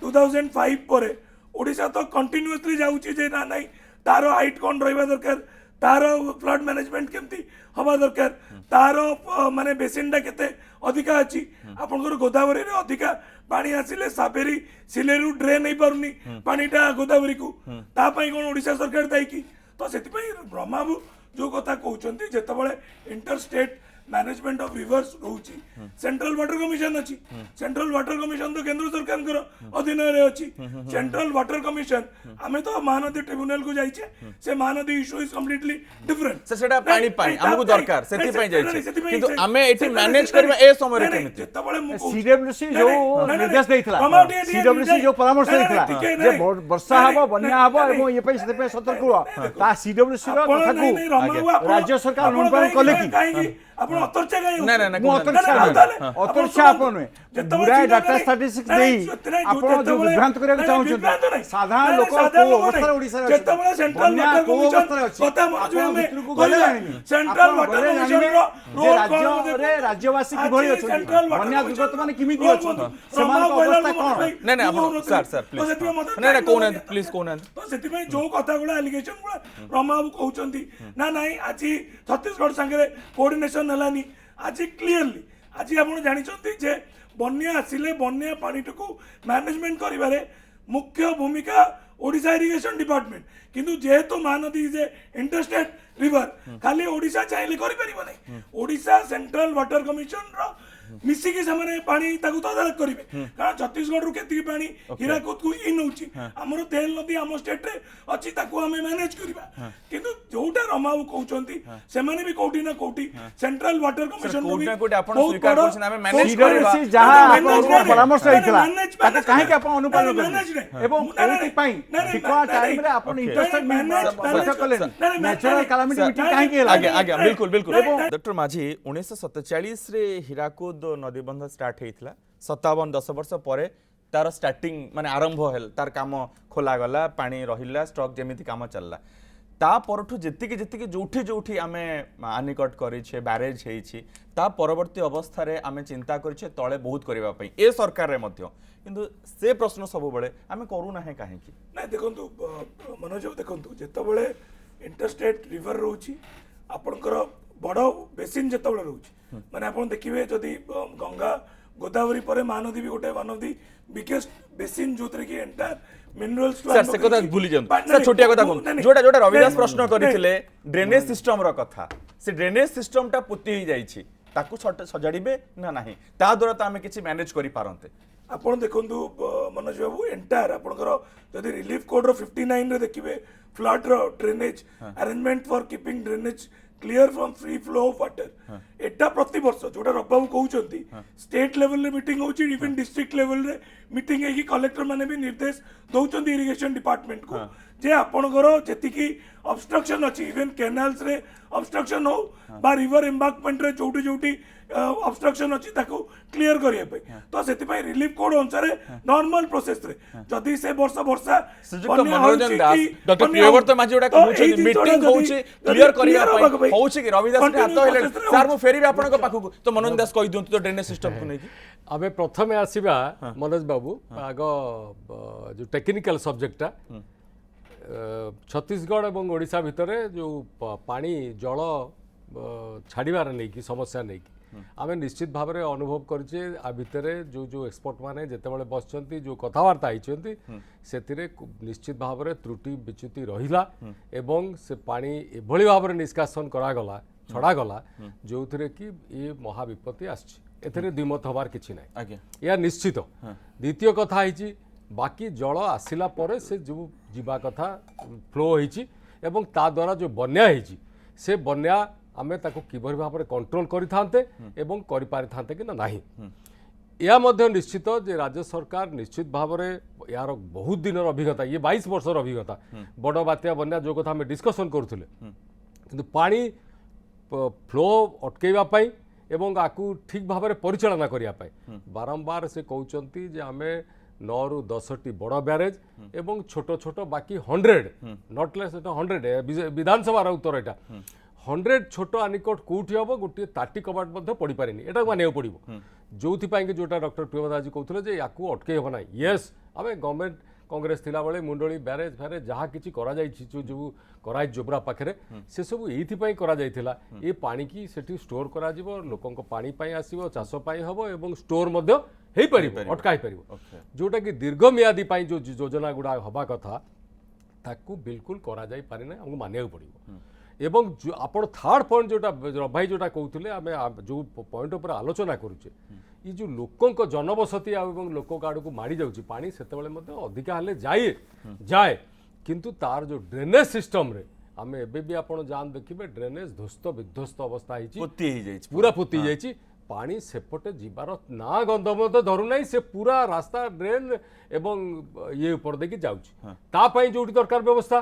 2005 परे ओडिशा तो कंटिन्यूअसली जाउची जे ना नाही तारो हाइट कोन रहबा दरकार तारो फ्लड मैनेजमेंट केमती हवा दरकार तारो माने बेसिनटा केते अधिका अछि आपनकर गोदावरी रे अधिका पानी आसिले साबेरी सिलेरु ड्रेन नहीं पारुनी पानीटा गोदावरी को ता पई कोन ओडिशा सरकार दाई की तो सेति पई ब्रह्माबू जो कथा कहउचंती जेते बळे inter state management of rivers रहउची सेंट्रल वाटर कमिशन अछि सेंट्रल वाटर कमिशन तो केंद्र सरकार कर अधीन रे अछि सेंट्रल वाटर कमिशन हमें तो महानदी ट्रिब्यूनल को जाइछे से Mahanadi issue is completely different से सेटा पानी पानी हमको दरकार सेति पई जाइछे किंतु हमें एटी मैनेज करबा ए समय रे केमिति जेते बळे मु सीडब्ल्यूसी जो निर्देश देइथला सीडब्ल्यूसी जो परामर्श देइथला जे वर्षा हबो बन्या हबो एवं ये पई सेते सतर्क हुआ ता सीडब्ल्यूसी रो कथा को राज्य सरकार अनुपालन कले कि आपण अतर्चा गाय ना ना ना मु अतर्चा आपण बुराई डाटा स्टैटिस्टिक्स देई आपण जो विभ्रांत करे चाहू छथि साधारण लोक को अवस्था ओडिसा रे जेते बळे सेंट्रल वाटर कमिशन कथा मजु हमें सेंट्रल वाटर कमिशन रो राज्य रे राज्यवासी कि भई अछि बन्या दुर्गत माने किमिति अछि समान अवस्था कोन ना ना आपण सर प्लीज ना ना कोन प्लीज कोन तो सेति पई जो कथा गुला एलिगेशन गुला रमाबू कहउचंती ना नाही आज छत्तीसगढ़ संगे कोऑर्डिनेशन हलानी आज क्लियरली आज आपण जानिचंती जे बन्या आसिले बन्या पानीटको मैनेजमेंट करिबारे मुख्य भूमिका ओडिशा इरिगेशन डिपार्टमेंट किंतु जेहेतु महानदी जे इंटरस्टेट रिवर खाली ओडिशा चाहिले करि परिबो नै ओडिशा सेंट्रल वाटर कमिशन रो मिसिकी सामने पानी ताकू तदारक करिवे कारण छत्तीसगढ़ रु केति पानी हीराकुद को इन होची हमरो तेल नदी हम स्टेट रे अछि ताकू हमें मैनेज करिबा किंतु जोटा रमाऊ कहउचंती से माने भी कोठी ना कोठी सेंट्रल वाटर कमिशन कोठी ना कोठी आपण स्वीकार करछन हमें मैनेज करबा जहां आपण परामर्श आइतला ताके काहे के आपण अनुपालन करबे एवं एति पई ठिका टाइम रे आपण इंटरेस्टेड मैनेज करले नेचुरल कैलामिटी मीटिंग काहे के आगे आगे बिल्कुल बिल्कुल डॉक्टर माझी 1947 रे हीराकुद नदी बंध स्टार्ट हेइतला 57 10 वर्ष परे तार स्टार्टिंग माने आरंभ हेल तार काम खोला गला पानी रहिला स्टॉक जेमिति काम चलला ता परठु जेतिके जेतिके जोठी जोठी आमे आनिकट करिछे बैरेज हेइछि ता परवर्ती अवस्था रे आमे चिंता करिछे तळे बहुत करिवा पई ए सरकार रे मध्य किंतु से प्रश्न सब बळे आमे करू नाही काहे की नै देखंतु मनोज देखंतु जेते बळे इंटरस्टेट रिवर रोची आपणकर बड़ बेसिन जेतबेले रोची माने आपण देखिबे जदि गंगा गोदावरी पर महानदी भी गोटे one of the biggest basin जोतरे की एंटायर मिनरल्स सर से कथा भूली जाऊ सर छोटिया कथा कहूँ जोटा जोटा रविदास प्रश्न करथिले ड्रेनेज सिस्टम रो कथा से ड्रेनेज सिस्टम टा पुति ही जाईछि ताकू सजाड़िबे ना नाही ता द्वारा तो आमे किछि मैनेज करि पारंते आपण देखंतु मनोज बाबू एंटायर आपणकर जदि रिलीफ कोड रो 59 रे देखिबे फ्लड रो drainage arrangement for keeping drainage clear from free flow of water एटा प्रति वर्ष जोटा रबाबू कहउचंती स्टेट लेवल रे मीटिंग होची इवन डिस्ट्रिक्ट लेवल रे मीटिंग है कि कलेक्टर माने भी निर्देश दउचंती इरिगेशन डिपार्टमेंट को जे आपणकर जेतिकी ऑब्स्ट्रक्शन अछि इवन कैनाल्स रे ऑब्स्ट्रक्शन हो बा रिवर एम्बांकमेंट रे जोटी जोटी ऑब्स्ट्रक्शन अछि ताको क्लियर करिया पे तो सेति पई रिलीफ कोड अनुसार नॉर्मल प्रोसेस रे जदी से वर्षा श्रीयुक्त मनोरंजन दास डॉक्टर प्रियव्रत माझी जोटा कहउछन मीटिंग होउछि क्लियर करिया पई होउछि कि रविदास ने हाथ हेले सर मु फेरी आपन को पाखु तो मनोरंजन दास कहि दियंतु तो ड्रेनेज सिस्टम को नै आमे प्रथमे आसीबा मनोज बाबू आगो जो टेक्निकल सब्जेक्टटा छत्तीसगढ़ और ओडिशा भितर जो पानी जल छाड़बार नहीं कि समस्या नहीं कि आम निश्चित भाव में अनुभव करें आ भितर जो जो एक्सपर्ट मैंने जितेबाला बसचंती जो कथबार्ता होती से निश्चित भाव में त्रुटि विच्युति रहिला एवं से पानी एभली भाव में निष्कासन करागला छड़ागला जो थे कि ये महाविपत्ति आसरे द्विमत हबार किसी ना या निश्चित द्वितीय कथा है बाकी जल आसिला परे से जो जीवा कथा फ्लो होइछि एवं ता द्वारा जो बन्या होइछि से बन्या आमे ताको किभर भाव में कंट्रोल करिथांते एवं करि पारिथांते कि नाही या मध्य निश्चित जे राज्य सरकार निश्चित भाव में यार बहुत दिन अभिज्ञता ये 22 वर्षर अभिज्ञता बड़ बात्या बन्या जो कथा आमे डिस्कशन करूथिले किंतु पानी फ्लो अटकेबा पई एवं आकु ठीक भाव में परिचालना करिया पई बारंबार से कहउचंती जे आमे 9 रु 10टी बड़ ब्यारेज एवं छोट छोट बाकी 100 नॉट लेस 100 विधानसभा उत्तर यहाँ 100 छोट आनिकट कौटी हम गोटे ताटी कबाट पड़ पारे यहाँ मानिया पड़ो जो जोटा डॉक्टर प्रियवदा जी कहते या अटकई हम ना येस आम गवर्नमेंट कांग्रेस थिला बेले मुंडली ब्यारेज फैरेज जहाँ किसी जो कराई जोब्रा पाखे से सब ये पानी की सेठी स्टोर करा लोकों पानी आसो चाष हम एवं स्टोर अटकाई पार जोटा कि दीर्घमियादी जो योजना गुड़ा हवा कथा ताकू बिल्कुल करा जाई पारे ना हमको मानिया पड़ो एवं जो आपण थर्ड पॉइंट जोटा भाई जोटा कहते आम जो पॉइंट उपर आलोचना करुचे ये जो लोकों जनबसती एवं लोक आड़ को माड़ी जाऊँगी पानी से अधिका हेले जाए किंतु तार जो ड्रेनेज सिस्टम रे आम एबे भी आपण जान देखिए ड्रेनेज ध्वस्त विध्वस्त अवस्था पूरा पोती जाइए पानी सेपटे जीवार ना गंध मत धरू ना से पूरा रास्ता ड्रेन एवं ये ऊपर देखी जाऊँगी जो दरकार व्यवस्था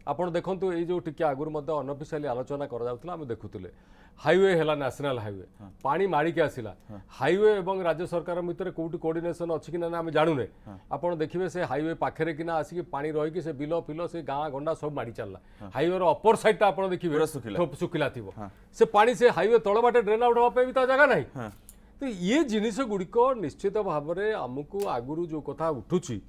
आपड़ देखो ये जो टी आगुरी अनअफिशियाली आलोचना कर देखुले हाईवे है नेशनल हाईवे पानी मारिकी आसला हाईवे एवं राज्य सरकार भितर कौटी कोऑर्डिनेशन अच्छी कि ना आम जानुने आपड़ देखिए से हाईवे पाखे कि आसिक पानी रही से बिल फिल से गाँ गंडा सब माड़ी चलला हाईवे अपर साइड आप देखिए सुखिला थी से पानी से हाईवे तल बाटे ड्रेन आउट हाँपे भी जगह ना तो ये जिनिस गुड़िक निश्चित भाव में आमको आगुरी जो कथा उठुची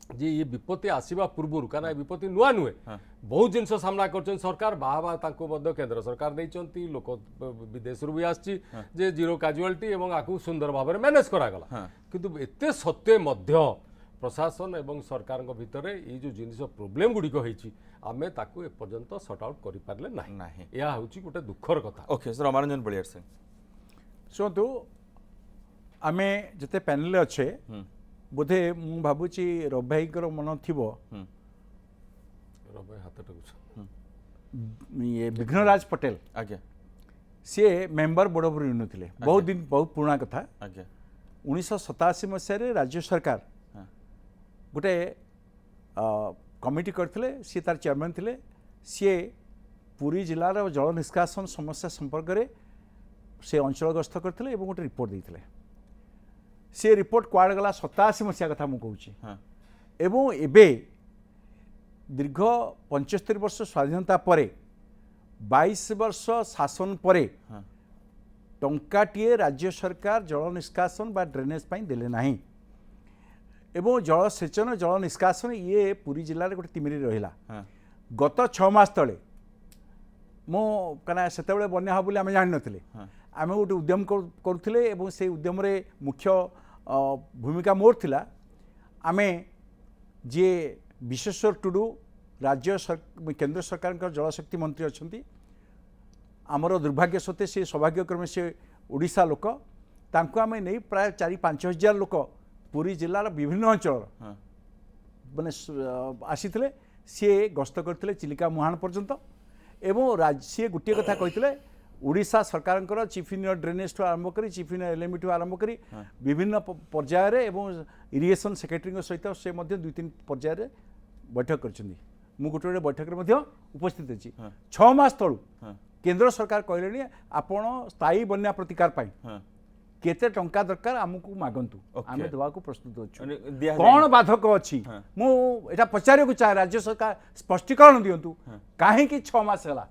जे ये विपत्ति आसवा पूर्व क्या विपत्ति नुआ नुहे बहुत जिन सामना कर सरकार बाहा केंद्र सरकार देती लोक विदेश भी आसी जीरो काजुआलिटी एवं आकु सुंदर भाव में मैनेज करागला किंतु एते सत्वे मध्य प्रशासन एवं सरकार भितर ये जो जिनिस प्रोब्लेम गुड़िक होती आमे ताकू एपर्यंत सॉर्ट आउट कर पारे ना यह हूँ गोटे दुखर कथा ओके सर रमारंजन बलियार सिंह शुणु आमे जिते पैनल अच्छे बोधे मु भावुची रवि भाईकर मन थी ये विघ्नराज पटेल आज्ञा सी मेंबर बोर्ड ऑफ रिव्यू थे बहुत दिन बहुत पुराना कथा आज्ञा 1987 मसीह राज्य सरकार गोटे कमिटी करते सी तार चेयरमैन थे सी पुरी जिलार जल निष्कासन समस्या संपर्क में से अंचल गस्त करते गोटे रिपोर्ट देते सी रिपोर्ट कुआड़ गला 87 मसीहा कथा मुझे कहूँ एवं एबे दीर्घ 75 वर्ष स्वाधीनता परे 22 वर्ष शासन परे टंकाटीए राज्य सरकार जल निष्कासन बा ड्रेनेज पाई देले नाही एवं जलसेचन जल निष्कासन ये पुरी जिले में गोटे तिमिरी रहिला गत 6 मास तले ମୁଁ କାରଣ ସେତେବେଳେ ବନ୍ୟା ହେବ ବୋଲି ଆମେ ଜାଣିନଥିଲେ ଆମେ ଗୋଟେ ଉଦ୍ୟମ କରୁଥିଲେ ଏବଂ ସେଇ ଉଦ୍ୟମରେ ମୁଖ୍ୟ ଭୂମିକା ମୋର ଥିଲା। ଆମେ ଯିଏ ବିଶ୍ୱେଶ୍ୱର ଟୁଡୁ केंद्र सरकार जलशक्ति मंत्री अच्छा आमर दुर्भाग्य सत्वे सी सौभाग्यक्रमे से ओडिशा लोक तांको आमे नहीं प्राय 4-5 हजार लोक पुरी जिलार विभिन्न अंचल माने आसीथिले सी गस्त करथिले चिलिका मुहाण पर्यंत एवं सी गोटे कथा कहिथिले ओडिशा सरकार चीफ इंजीनियर ड्रेनेज ठू आरंभ करी चीफ इंजीनियर एलएमई ठू आरंभ करी विभिन्न पर्यायर एवं इरिगेशन सेक्रेटरी सहित से 2-3 पर्यायर बैठक करछन्ती। मु गोटे गोटे बैठक में उपस्थित अच्छी 6 मास तलू केंद्र सरकार कहले आपण स्थायी बन्या प्रतिकार पाई केते टंका दरकार आमको मागंतु आमे देवा को प्रस्तुत अच्छु कौन बाधक अच्छी मु एटा पचारे को चाहे राज्य सरकार स्पष्टीकरण दियंतु काहे कि 6 मास हला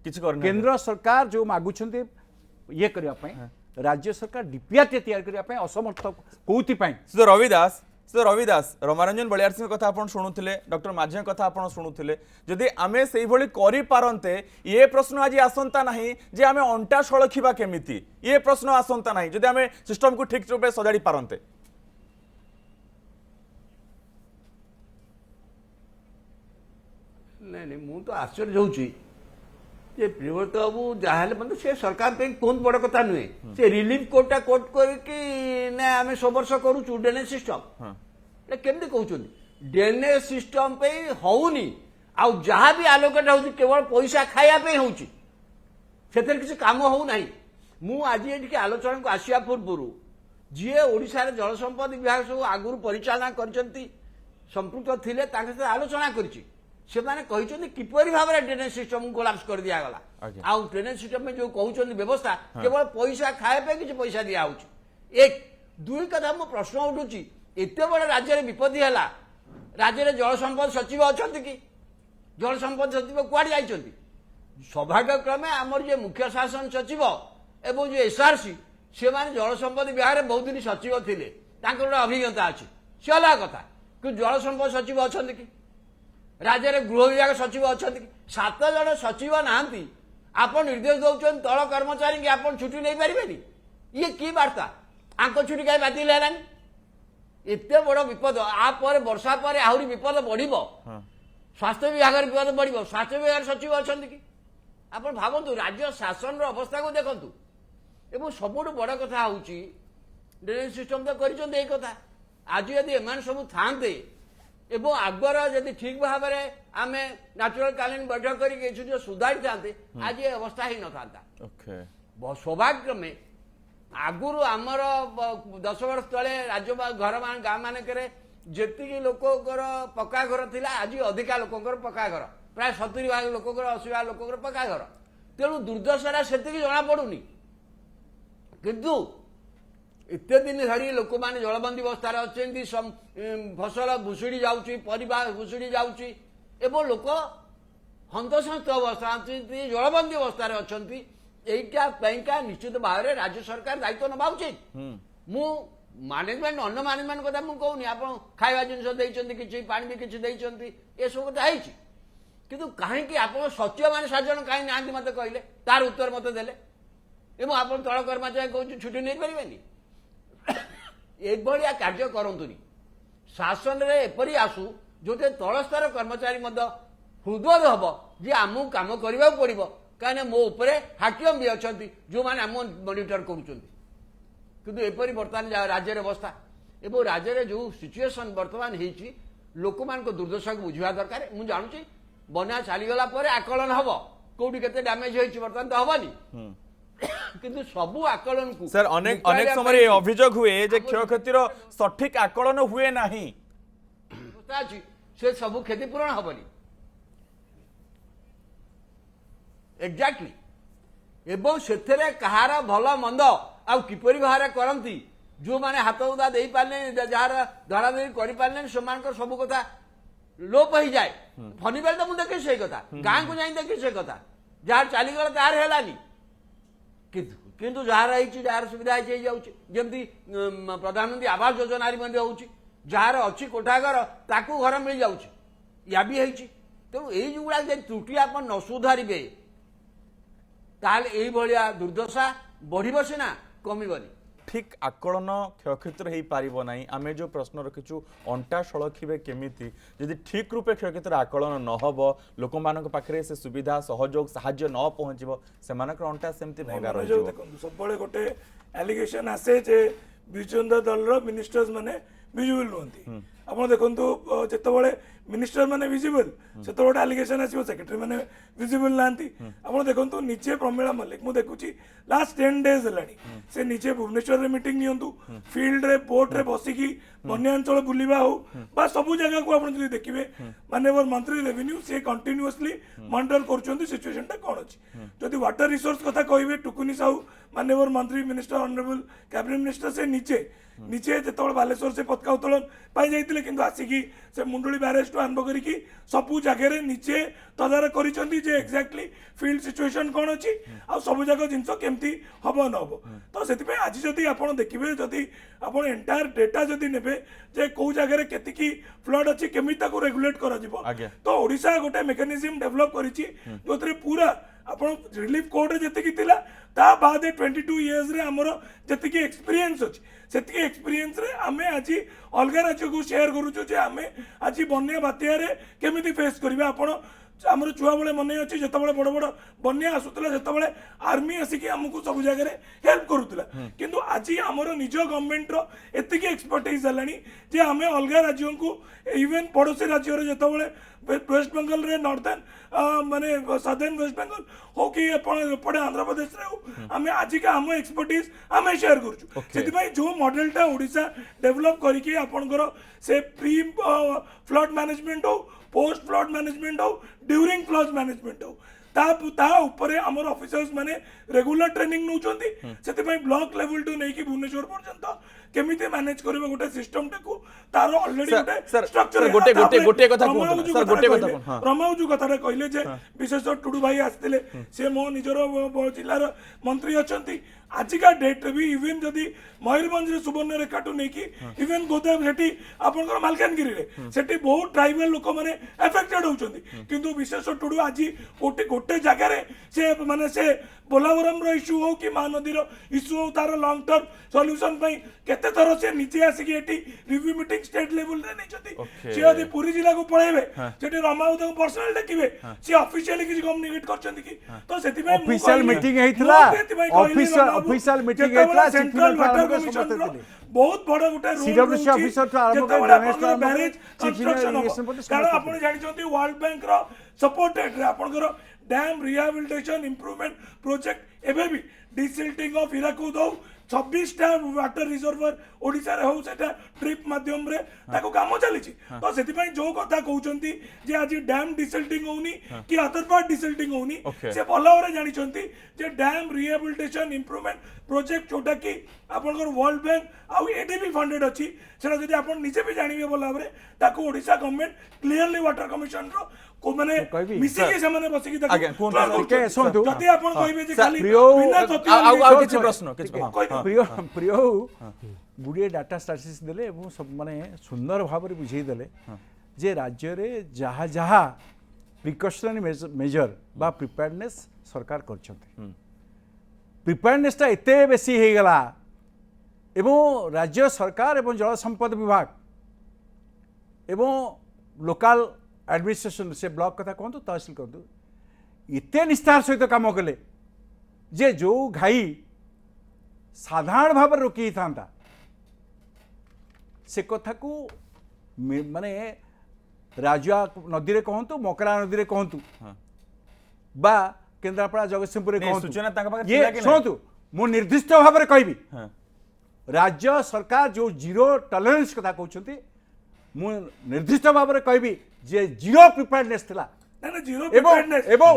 किछ करना केंद्र सरकार जो मागुछन्ते ये करिया पई राज्य सरकार डीपीआर तैयार करिया पई असमर्थ कोउति पई सो रविदास रमारंजन बलियार कथा आपण शुणुथिले डॉक्टर माझे कथा आपण शुणुथिले जदि आमे सेही भली करि पारंते ये प्रश्न आज आसंता नाही जे आमे अंटा सळखिबा केमिति ये प्रश्न आसंता नाही जदि आमे सिस्टम को ठीक रूपे सजाडी पारंते। नहीं मु तो आश्चर्य होउची जे प्रियव्रत बाबू जहाँ मतलब से सरकार पे कौन बड़ कथा नुहे से रिलीफ कोटा कोट करके ना आम सब वर्ष करूँ ड्रेनेज सिस्टम केमती कहते ड्रेनेज सिस्टम पे होनी आ जहाँ भी आलोकेट हो केवल पैसा खायापे हो किसी काम होना मु आज ये आलोचना को आसिया पूर्व जी ओडिशा जल संपद विभाग सब आगुरी परिचालना कर संपृक्त थे आलोचना कर किपरि भाव ड्रेनेज सिस्टम कोलाप्स कर दिया गला आ ड्रेनेज सिस्टम में जो कहते व्यवस्था केवल पैसा खाए किसी पैसा दिया एक दुई कथा मो प्रश्न उठुची एत बड़ राज्य में विपत्ति है राज्य में जल संपद सचिव अच्छा कि जल संपद सचिव कुआड़ जा सौभाग्यक्रमे आमर जो मुख्य शासन सचिव एवं जो एसआरसी से जल संपद विभाग में बहुत दिन सचिव थे अभिज्ञता अच्छी सी अलग कथा कि जल संपद सचिव अच्छा कि राज्य में गृह विभाग सचिव अच्छा 7 जन सचिव नहांती आप निर्देश दौरान तल कर्मचारी की आप छुट्टी नहीं पारे ये की वार्ता आंक छुट्टी कहीं बातिल है एत बड़ विपद आप वर्षा पर आहरी विपद बढ़ स्वास्थ्य विभाग विपद बढ़ स्वास्थ्य विभाग सचिव अच्छा कि आप भावतु राज्य शासन अवस्था को देखु एवं सबुठ बड़ कथा हूँ ड्रेनेज सिस्टम तो कर आज यदि एम सब थाते एवं आगर जदि ठीक भाव में आम नेचुरल कालीन बैठक कर सुधारी था आज ये अवस्था ही न था। सौभाग्य में आगुरी आमर 10 वर्ष तले राज्य घर गाँ मानक जी लोकर पक्का घर थिला आज अधिका लोकर पक्का घर प्राय 70 भाग लोकर 80 भाग लोकर पक्का घर तेणु दुर्दशा से जना पड़ूनी किंतु एत दिन धरी लोक मैंने जलबंदी अवस्था अच्छा फसल भुशुड़ी जाऊँगी परिवा भुशुड़ी जाऊँगी एवं लोक हंतसंत अवस्था जलबंदी अवस्था अच्छा यहीटा निश्चित भाव में राज्य सरकार दायित्व नवा उचित मु मैनेजमेंट अन्न मैनेजमेंट कथा मुझे कहूनी आप खाଇବା जिनस कि पानी भी किसी ये सब कथा किंतु कहीं आप सचिव मैंने 7 जन कहीं ना मत कहले तार उत्तर मत देले एवं आप तल कर्मचारी कहूँ छुट्टी नहीं पारे एभलिया कार्य करतुनी शासन रे एपरी आसू जो तल स्तर कर्मचारी हृदय हम जे आमको कम करने पड़ो कहीं मो उपरे हाकिम भी अच्छा जो मैंने आम मॉनिटर करूँ एपरी बर्तमान राज्य अवस्था एवं राज्य जो सिचुएसन बर्तमान होती लोक मान दुर्दशा को बुझा दरकार मुझे जानूँ बना चलीगला आकलन हम कौटी के डैमेज हो बर्तमान तो हेनी किंतु सबू आकलन को सर अनेक समय अभियोग हुए जे क्षयक्षतिर सठिक आकलन हुए नहीं से सबू क्षतिपूरण हेनी एक्जाक्टली एवं से कहार भल मंद आ किपरि भाव करती जो मैंने हाथ उदा दे पारे जार धराधरी कर सब कथा लोप हो जाए फनी बेल तो मुझे देखे से कथा गाँव को जाई देखे से कथा जार चलीगला तार है किंतु जार सुविधा जमी प्रधानमंत्री आवास योजना जार अच्छी कोठाघर ताकू घर मिल जाऊँ या भी तेणु ये जो गुड़ा त्रुटि आप न सुधारे ताहले एई भलिया दुर्दशा बढ़िबो सिना कमिबनी। ठीक आकलन क्षयक्षति हो पारिबो नाही। आमे जो प्रश्न रखिचु अंटा सड़खिबे केमिति यदि ठीक रूपे क्षयक्षतिर आकलन न हबो लोक मानक पाखरे से सुविधा सहयोग साहाय्य न पहुंचबो सेमानक अंटा सेमति भंगा जो रहिबो। देखो सब गोटे एलिगेशन आसे जे विजयनगर दल मिनिस्टर्स माने विजिबल नुहंती आपण देखंतु जेतबळे मिनिस्टर माने विजिबल सेतो गोटे एलिगेशन आसीबो सेक्रेटरी माने विजिबल नांती आपण देखंतु नीचे प्रमिला मल्लिक मु देखुची लास्ट 10 डेज हलानी से नीचे भुवनेश्वर रे मीटिंग नियंतु फील्ड रे बोट रे बसिकी बन्या अंचल बुलिबा हो बा सबु जगह को आपण जदि देखिबे माननीय मंत्री रेवेन्यू से कंटीन्यूअसली मॉनिटर करछंती सिचुएशन ता कोन अछि। जदि वाटर रिसोर्स कथा कहिबे टुकुनी साहू माननीय मंत्री मिनिस्टर ऑनरेबल कैबिनेट मिनिस्टर से नीचे जेतबळे बालेश्वर से पताका उत्तोलन पाई जाइतिले किंतु आसिकी से मुंडुली बैरेज टू आरंभ करिकी सबु जगह रे नीचे तदारक करिसंती जे एक्जेक्टली फील्ड सिचुएशन कोन अछि आ सबु जगह जिंस केमती हबो न हबो। तो सेति पे आज जदि आपण देखिबे जदि आपण एंटायर डेटा जदि नेबे जे को जगह रे केतिकी फ्लड अछि केमिता को रेगुलेट करा जिवो तो ओडिसा गोटे मेकानिज्म डेवलप करिछि जोतरे पूरा आपण रिलीफ कोड जति थिला ता बाद 22 इयर्स रे हमर जति एक्सपीरियंस अछि सेति एक्सपीरियंस रे आमे आज अलगा राज्य को शेयर करूछु जे आमे आज बन्या बात्या रे केमिति फेस करबा। आपण आमर छुआ बेले मन अच्छी जिते बड़ बड़ बन्या आसूला जिते आर्मी आसिक आमको सब जगह हेल्प करूला किंतु आज आमर निज गवर्नमेंट एति एक्सपर्टाइज है जे आम अलग राज्यों को इवेन पड़ोसी राज्य जिते वेस्ट बेंगल रे नॉर्थर्न माने सादर्न वेस्ट बेंगल हो कि एपटे आंध्र प्रदेश रे हो आम आज का आम एक्सपर्टाइज आम शेयर करूँ से जो मॉडलटा ओडिशा डेवलप करके आपणकर से प्री फ्लड मैनेजमेंट हो पोस्ट फ्लड मैनेजमेंट हो ड्यूरिंग फ्लड मैनेजमेंट हो ता ऊपर आमर ऑफिसर्स माने रेगुलर ट्रेनिंग नौचंती से ब्लॉक लेवल टू नहीं कि भुवनेश्वर पर्यंत केमिति मैनेज करबे गोटे सिस्टम टाको तार ऑलरेडी गोटे स्ट्रक्चर गोटे कथा कहू सर गोटे कथा प्रमाउ जो कथाटा कहले जे विशेष टुडू भाई आस्तिले से मो निजर जिल्लार मंत्री अछंती आजिका डेट रे भी इवेन जदि मयूरभंज रे सुवर्ण रेखा टू नहीं कि इवेन गोदाम सेठी आपनकर मालकानगिरी रे सेठी बहुत ट्राइबल लोक माने अफेक्टेड होचंती किंतु विशेष टुडू आज गोटे जगह रे से माने से बोलावरम रो इश्यू हो कि महानदी रो इश्यू हो तार लॉन्ग टर्म सॉल्यूशन पई केते थरो से नीचे आसी कि एठी रिव्यू मीटिंग स्टेट लेवल रे नै छथि से यदि पुरी जिला को पळेबे सेठी रमाउत को पर्सनल देखिबे से ऑफिशियली कि कम्युनिकेट करचंती कि तो सेति में ऑफिशियल मीटिंग हेइतला ऑफिशियल मीटिंग हेइतला सेंट्रल वाटर कमिशन बहुत बड़ गोटे सीडब्ल्यूसी ऑफिसर तो आरंभ कर बैरेज कंस्ट्रक्शन कारण आपण जानि छथि वर्ल्ड बैंक रो सपोर्टेड रे आपनकर डैम रिहैबिलिटेशन इंप्रूवमेंट प्रोजेक्ट एबे भी डिसिल्टिंग ऑफ हिराकुद हो 26टा वाटर रिजर्वर ओडिसा रे हो सेटा ट्रिप माध्यम रे ताको काम चली तो सेति पई जो कथा कहउचंती जे आज डैम डिसिल्टिंग होनी कि अदर पार्ट डिसिल्टिंग होनी से भलरे जानि छंती जे डैम रिहैबिलिटेशन इंप्रूवमेंट प्रोजेक्ट जोटा कि आपनकर वर्ल्ड बैंक आउ एडीबी फंडेड अछि सेटा जदि आपन निजे भी जानिबे भलरे ताको Odisha government clearly water commission रो को माने मिसी के सामने बसी की आगे के सुनतु जदि आपन कहबे जे खाली बिना आ किछि प्रश्न प्रिय गुड़िए डाटा स्टाटिस्टिक्स देले एवं सब माने सुंदर भाव में बुझे देले जे राज्य रे जहाँ जहाँ प्रिकॉशनरी मेजर बा प्रिपेयर्डनेस सरकार करछंती प्रिपेयर्डनेसटा एते बेसी हे गला एवं राज्य सरकार एवं जल संपद विभाग एवं लोकल एडमिनिस्ट्रेशन से ब्लॉक कथा कहतु तहसील कहतु एते निस्तार सहित काम कले जे जो घाई साधारण भाव रोकी था से कथा को माने राजुआ नदी रे कहतु मकरा नदी रे कहतु बा केन्द्रापड़ा जगतसिंहपुर कहतु ये सुनतु मु निर्दिष्ट भाव में कहबी राज्य सरकार जो जीरो टॉलरेंस कथा कहउछंती मु निर्दिष्ट भाव में कहबी जे जीरो प्रिपेयर्डनेस थिला जीरो प्रिपेयर्डनेस एवं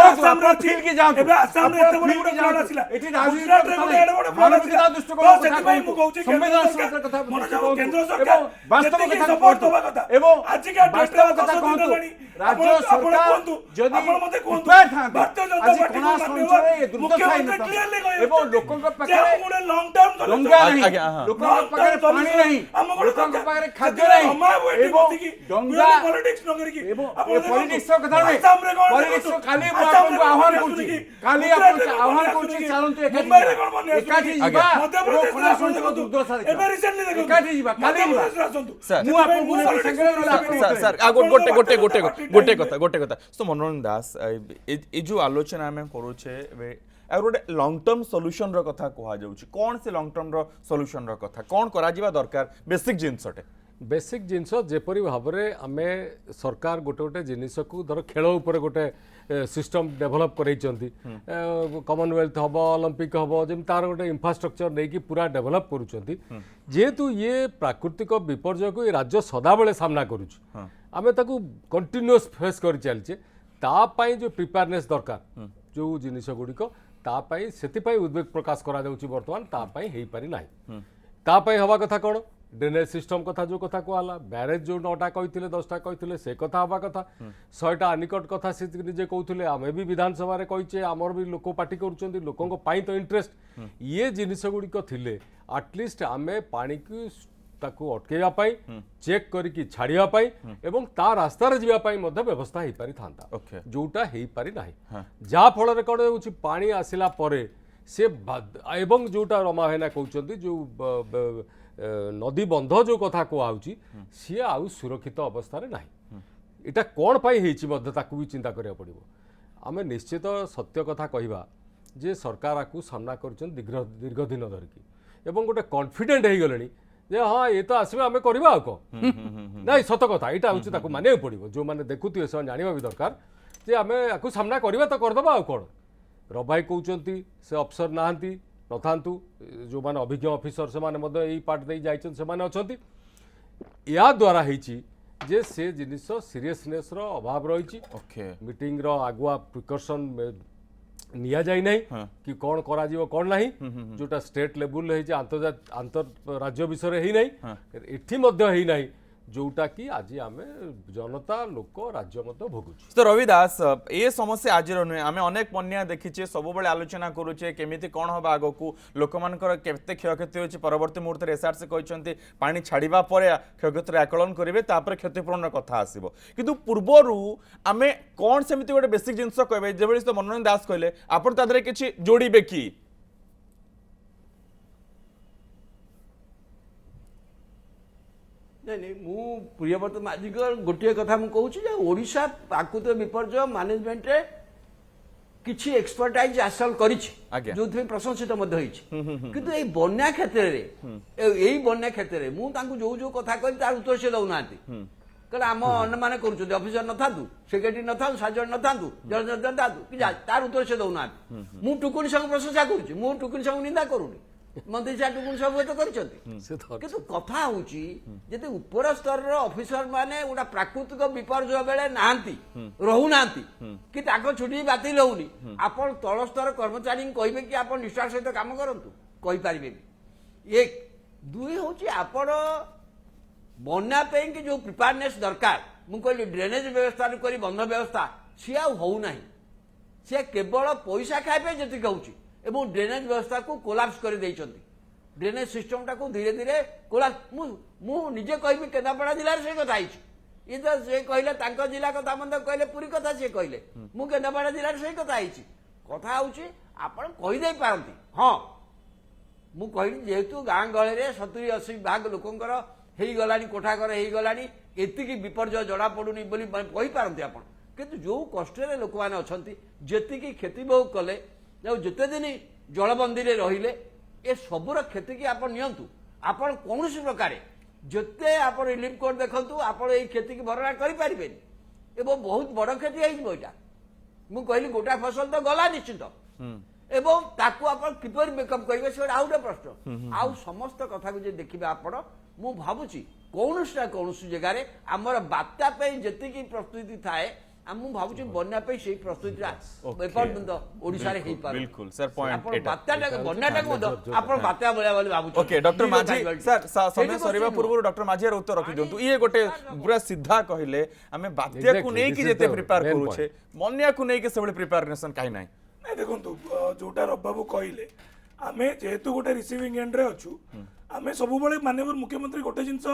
आसाम रे फील के जाऊ एबे आसाम रे एते बड़ फ्लड आसिला एठी गुजरात रे बड़ एते बड़ फ्लड आसिला दृष्टि को सेति पई मु कहउछि संवेदनशील कथा केंद्र सरकार वास्तव कथा सपोर्ट दबा कथा एवं आज के वास्तव कथा कहतु राज्य सरकार जदि आपण मते कहतु भारतीय जनता पार्टी को मुख्यमंत्री क्लियरली कहै एवं लोकन के पाखरे गुडे लॉन्ग टर्म डंगा नहीं लोकन के पाखरे पानी नहीं लोकन के पाखरे खाद्य नहीं एवं डंगा पॉलिटिक्स न करी एवं ପଲିଟିକ୍ସ କଥା ନୁହେଁ ଆସାମରେ କ'ଣ ପଲିଟିକ୍ସ ଦେଖନ୍ତୁ, କାଲି ମୁଁ ଆସାମରେ ଆପଣଙ୍କୁ ଆହ୍ୱାନ ବନ୍ୟା କରୁଛି ଆସୁନି କି? କାଲି ଗୁଜରାଟରେ ଆପଣଙ୍କୁ ବନ୍ୟା ଆହ୍ୱାନ ଆସୁନି କରୁଛି କି? ଚାଲନ୍ତୁ ମୁମ୍ବାଇରେ କ'ଣ ବନ୍ୟା ଏକାଠି ଆସୁନି କି? ଯିବା ମଧ୍ୟପ୍ରଦେଶରେ ପ୍ରଶାସନିକ ଆସନ୍ତୁ। ଦୁର୍ଦ୍ଦଶା ଏବେ ଦେଖିବା recently ଦେଖନ୍ତୁ, ଏକାଠି ଯିବା କାଲି ଯିବା ମଧ୍ୟପ୍ରଦେଶରେ ଆସନ୍ତୁ। ସାର୍, ମୁଁ ଆପଣଙ୍କୁ ମୁଁ ନେବି ସାଙ୍ଗରେ ନହେଲେ ଆପଣ ସାର୍ ମୋତେ ସାର୍ ନେବେ। ଗୋଟେ କଥା ସो ମନୋରଞ୍ଜନ ଦାସ ଏ ଯୋଉ ଆଲୋଚନା ଆମେ କରୁଛେ ଏବେ ଆଉ ଗୋଟେ ଲଙ୍ଗ ଟର୍ମ ସଲ୍ୟୁସନ ର କଥା କୁହାଯାଉଛି କ'ଣ ସେ ଲଙ୍ଗ ଟର୍ମ ର ସଲ୍ୟୁସନ ର କଥା କ'ଣ କରାଯିବା ଦରକାର ବେସିକ ଜିନିଷଟେ बेसिक जिनस जेपरी भाव में आम सरकार गोटे गोटे जिनस को धर खेल उपर गोटे सिस्टम डेभलप करैछंती कॉमनवेल्थ हम ओलंपिक हम जमी तार गोटे इंफ्रास्ट्रक्चर नहीं कि पूरा डेभलप करुँच जेहेतु ये प्राकृतिक विपर्यय को ये राज्य सदाबले सामना करुच्छ आम ताकू कंटिन्यूअस फेस कर चलचे तापाई जो प्रिपेयरनेस दरकार जो जिनिस गुड़िक तापाई से उद्वेग प्रकाश करा जाउछि वर्तमान तापाई हेई पारि नाही तापाई हवा कथा कौन ड्रेनेज सिस्टम कथा जो कथा कहला ब्यारेज जो 9टा कहते 10टा कहते से कथा हवा कथा 100टा आनिकट कथा से निजे कहते आम भी विधानसभा कहीचे आमर भी लोक पार्टी कर लोकों तो इंटरेस्ट ये जिनिस गुड़िक थिले आटलिस्ट आम पानी की ताकू अटकैवाई चेक करके छाड़ापी एवं ता रास्तार जावाई व्यवस्था हो पारि था जोटा हो पारि ना जहाँ फल कौन हो पानी आसला परे से एवं जोटा रमा भाईना कहते जो नदी बंध जो कथा कहुची सी आउ सुरक्षित अवस्था ना इटा कौन पाई भी चिंता करा पड़ो आम निश्चित सत्य कथा कहवा जे सरकार आपको सामना कर दीर्घ दिन धरिकी एवं गोटे कॉन्फिडेंट हो गले जे हाँ ये तो आसवे आम करवा ना सत कथा यहाँ हूँ मानिया पड़ो जो मैंने देखुए से जानवा भी दरकार जे आम आपको सामना करवा तो करदे आ कौन रबाई कहते से अफसर नहांती नथांतु जो माने अभिज्ञ ऑफिसर से माने मध्य यही पार्ट दे जाइछन से माने अछंती या द्वारा हेची जे से जिनिस सीरियसनेस रो अभाव रही मीटिंग रो आगुआ प्रिकॉशन निया जाई नहीं कि कौन करा जीवो कौन नहीं जोटा स्टेट लेवल हे अंतर राज्य विषय ही नहीं एठी मध्य ही नहीं जोटा कि आज आम जनता लोक राज्य भोगुच तो रवि दास ये समस्या आज नुहे आम अनेक बन्या देखीचे सब बेले आलोचना करुचे केमिति कौन हम आगकू लोक मानकर केते क्षयक्षति होची परवर्ती मुहूर्त एसआरसी कहते पानी छाड़ा पर क्षयक्षतिर आकलन करेंगे तापर क्षतिपूरण कथा आसो किंतु पूर्वर आम कौन सेमती गोटे बेसिक जिनस कहे जो तो मनोरंजन दास कहले आप किसी जोड़े कि नहीं मु प्रियव्रत माझी गोटे कथा मु कहूँ ओडिशा प्राकृतिक विपर्यय मैनेजमेंट रे किछि एक्सपर्टाइज हासिल करिछि जो प्रशंसित किंतु ए बन्या क्षेत्र रे बन्या क्षेत्र रे मु तांकु जो जो कथा कहली तार उत्तर से दउनांती कारण आम अन्न माने करूछो ऑफिसर न थांतु सेक्रेटरी न थांतु साजन न थांतु जज न थांतु कि तार उत्तर से दउनांती मु टुकुनी संग प्रशंसा करूछि मु टुकुनी संग निंदा करूनी मंत्री साहब टुकुनी सब तो करछंती किंतु कथा होउची जदि ऊपर स्तर रो ऑफिसर माने उडा प्राकृतिक विपर्यय बेले नांती रहू नांती कि ताको छुट्टी बातिल होउनी आपण तळ स्तर कर्मचारी कहबे कि आपण निष्ठा सहित काम करंतु कहि परिबे एक दुई होउची आपण बन्या पे कि जो प्रिपेयरनेस दरकार मु कहली ड्रेनेज व्यवस्था करी बंध व्यवस्था सी आ होउ नाही से केवल पैसा खाइबे जति कहउची एवं ड्रेनेज व्यवस्था को कोलाप्स कर देइचंती ड्रेनेज सिस्टम टा को धीरे धीरे कोलाप्स मु निजे कहबी केंद्रापड़ा जिला से कथा आइछि ये तो से कहले तांको जिला कथा मंद कहले पूरी कथा से कहले मु केंद्रापड़ा जिला से कथा आइछि कथा होउछि आपण कहि दे पारंती हां मु कहली जेहेतु गां गळे रे 70-80 भाग लोकंकर हेई गलानी कोठा घर हेई गलानी एतिकी विपर्यय जड़ा पडुनी बोली कहि पारंती आपण किंतु जो कष्ट रे लोक माने अछंती जेतिकी खेती बहु कले जिते दिन जलबंदी रहिले ए सबुर क्षति की आप नियंतु आपण कौन प्रकार जिते आप रिलीफ कोड देखु आप क्षति की भरणा करें एवं बहुत बड़ क्षति होता मु कहली गोटा फसल तो गला निश्चित एवं ताकू आप किपर मेकअप करेंगे से आउ गोटे प्रश्न आउ समस्त कथा को देखिए आपण मु भावुची कौन ना कौन जगार आमर बात्या जी प्रस्तुति थाए हम भावुची बन्या पे से प्रस्तुति एपर्यंत ओडिसा रे हेई पार बिल्कुल सर पॉइंट आपण बात्याटा बन्याटा को आपण बात्या बोला बोली भावुची ओके डॉक्टर माझी सर समय सरीबा पूर्व डॉक्टर माझी उत्तर रखि दियंतु ये गोटे पूरा सीधा कहले हमें बात्या को नै कि जेते प्रिपेयर करू छे बन्या को नै कि सबले प्रिपेयरनेशन काई नै देखु जोटा रब बाबू कहले आमे जेहेतु गोटे रिसीविंग एंड रे अछु आमे सबुबले माननीय मुख्यमंत्री गोटे जिनस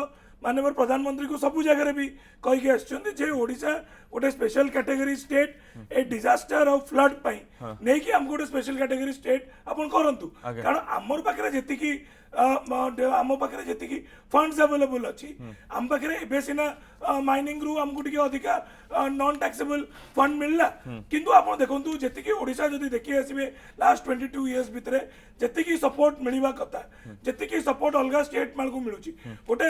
माननीय प्रधानमंत्री को सब जगह भी कहीकि आछे ओडिशा गोटे special category state A disaster और फ्लड पाई नहीं कि हम गोटे स्पेशल कैटेगरी स्टेट अपन करंतु कारण हमर पाखरे जेतिकी आम पाखे जी फंड्स अवेलेबल अच्छी आम पाखे एबे सिना माइनिंग रु आमको टिके अधिका नॉन टैक्सेबल फंड मिलला किंतु आपण देखंतु जेतिकी ओडिशा जदी देखि आसीबे लास्ट 22 इयर्स भितरे जेतिकी सपोर्ट मिलिबा कथा जेतिकी सपोर्ट अलगा स्टेट माल को मिलुची गोटे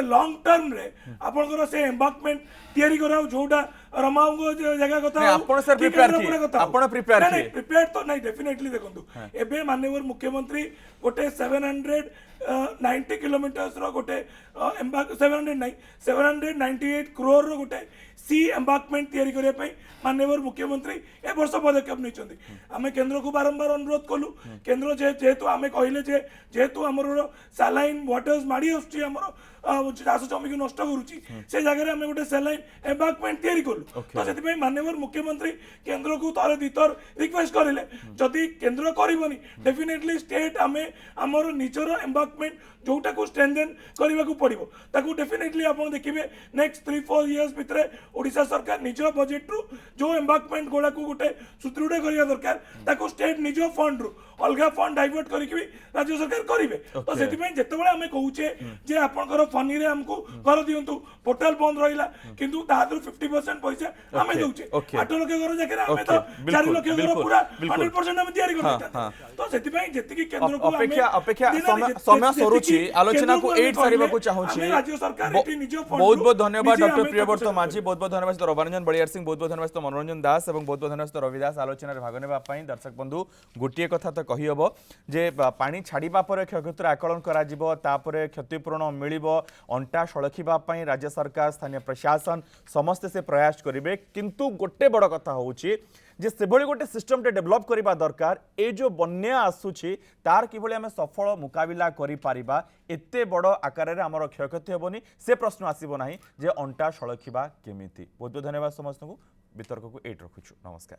लॉन्ग टर्म रे आपनकर से एम्बार्कमेंट तयारी कराउ जोटा रमाउंगो जगह कथा आपण सर प्रिपेयर की प्रिपेयर तो नहीं डेफिनेटली देखंतु एबे माननीय मुख्यमंत्री गोटे 790 किलोमीटर्स रो गोटे 798 करोड़ रो गोटे सी एम्बार्कमेंट तयारी करिया पई माननीय मुख्यमंत्री ए वर्ष पदक्षेप नहीं आम केंद्र को बारंबार अनुरोध कलु केंद्र जेहेतु आम कहले जेहेतु आमर सैलाइन वाटर्स माड़ी आम चाष जमी को नष्ट करुच्ची से जगह आम गोटे सैलाइन एम्बार्कमेंट तैयारी कलु तो से माननीय मुख्यमंत्री केंद्र को थर दिथर रिक्वेस्ट करें जदि केंद्र करबनी डेफिनेटली स्टेट आम आमर निजर एम्बार्कमेंट जोटा को स्ट्रेंथेन करने को पड़ो ताकू डेफिनेटली आप देखिए नेक्स्ट 3-4 इयर्स भितर ओडिशा सरकार निज बजेट रु जो एम्बार्कमेंट गोला को गोटे सुदृढ़ करने दरकार ताकू स्टेट निज फंड रु अलग फंड डाइवर्ट करके राज्य सरकार करेंगे तो से जिते आम कहे जे आपंकर फनी रे हमको कर दिंतु पोर्टाल बंद रहा किंतु तादर 50% पैसा आम दौचे 8 लाख घर जगह आम तो 4 लाख घर पूरा 100% आम तैयारी कर तो से जी केंद्र को अपेक्षा समय सरुची आलोचना को एट सारिबा को चाहूची राज्य सरकार एटी निज फंड बहुत बहुत धन्यवाद डॉक्टर प्रियव्रत माझी बहुत बहुत धन्यवाद रवारंजन बलियार सिंह बहुत बहुत धन्यवाद मनोरंजन दास और बहुत बहुत धन्यवाद रविदास आलोचना भाग नेबा पई दर्शक बंधु गोटे कथा तो कही हबो जे पानी छाड़िबा पर क्षयक्षतिर आकलन करा जिवो तापरे क्षतिपूरण मिलिबो अंटा सळखिबा पई राज्य सरकार स्थानीय प्रशासन समस्त से प्रयास करिवे किंतु गोटे बड़ कथा होउची जे सेभली गोटे सिस्टम टे डेवलप करबा दरकार ए जो बन्या आसुची तार किभली आमे सफल मुकाबिला करि पारिबा एते बड़ आकार रे हमर क्षयक्षति हेबोनी से प्रश्न आसीबो नाही जे अंटा सळखिबा केमिति बहुत बहुत धन्यवाद समस्त को वितर्क को एट रखुछु नमस्कार।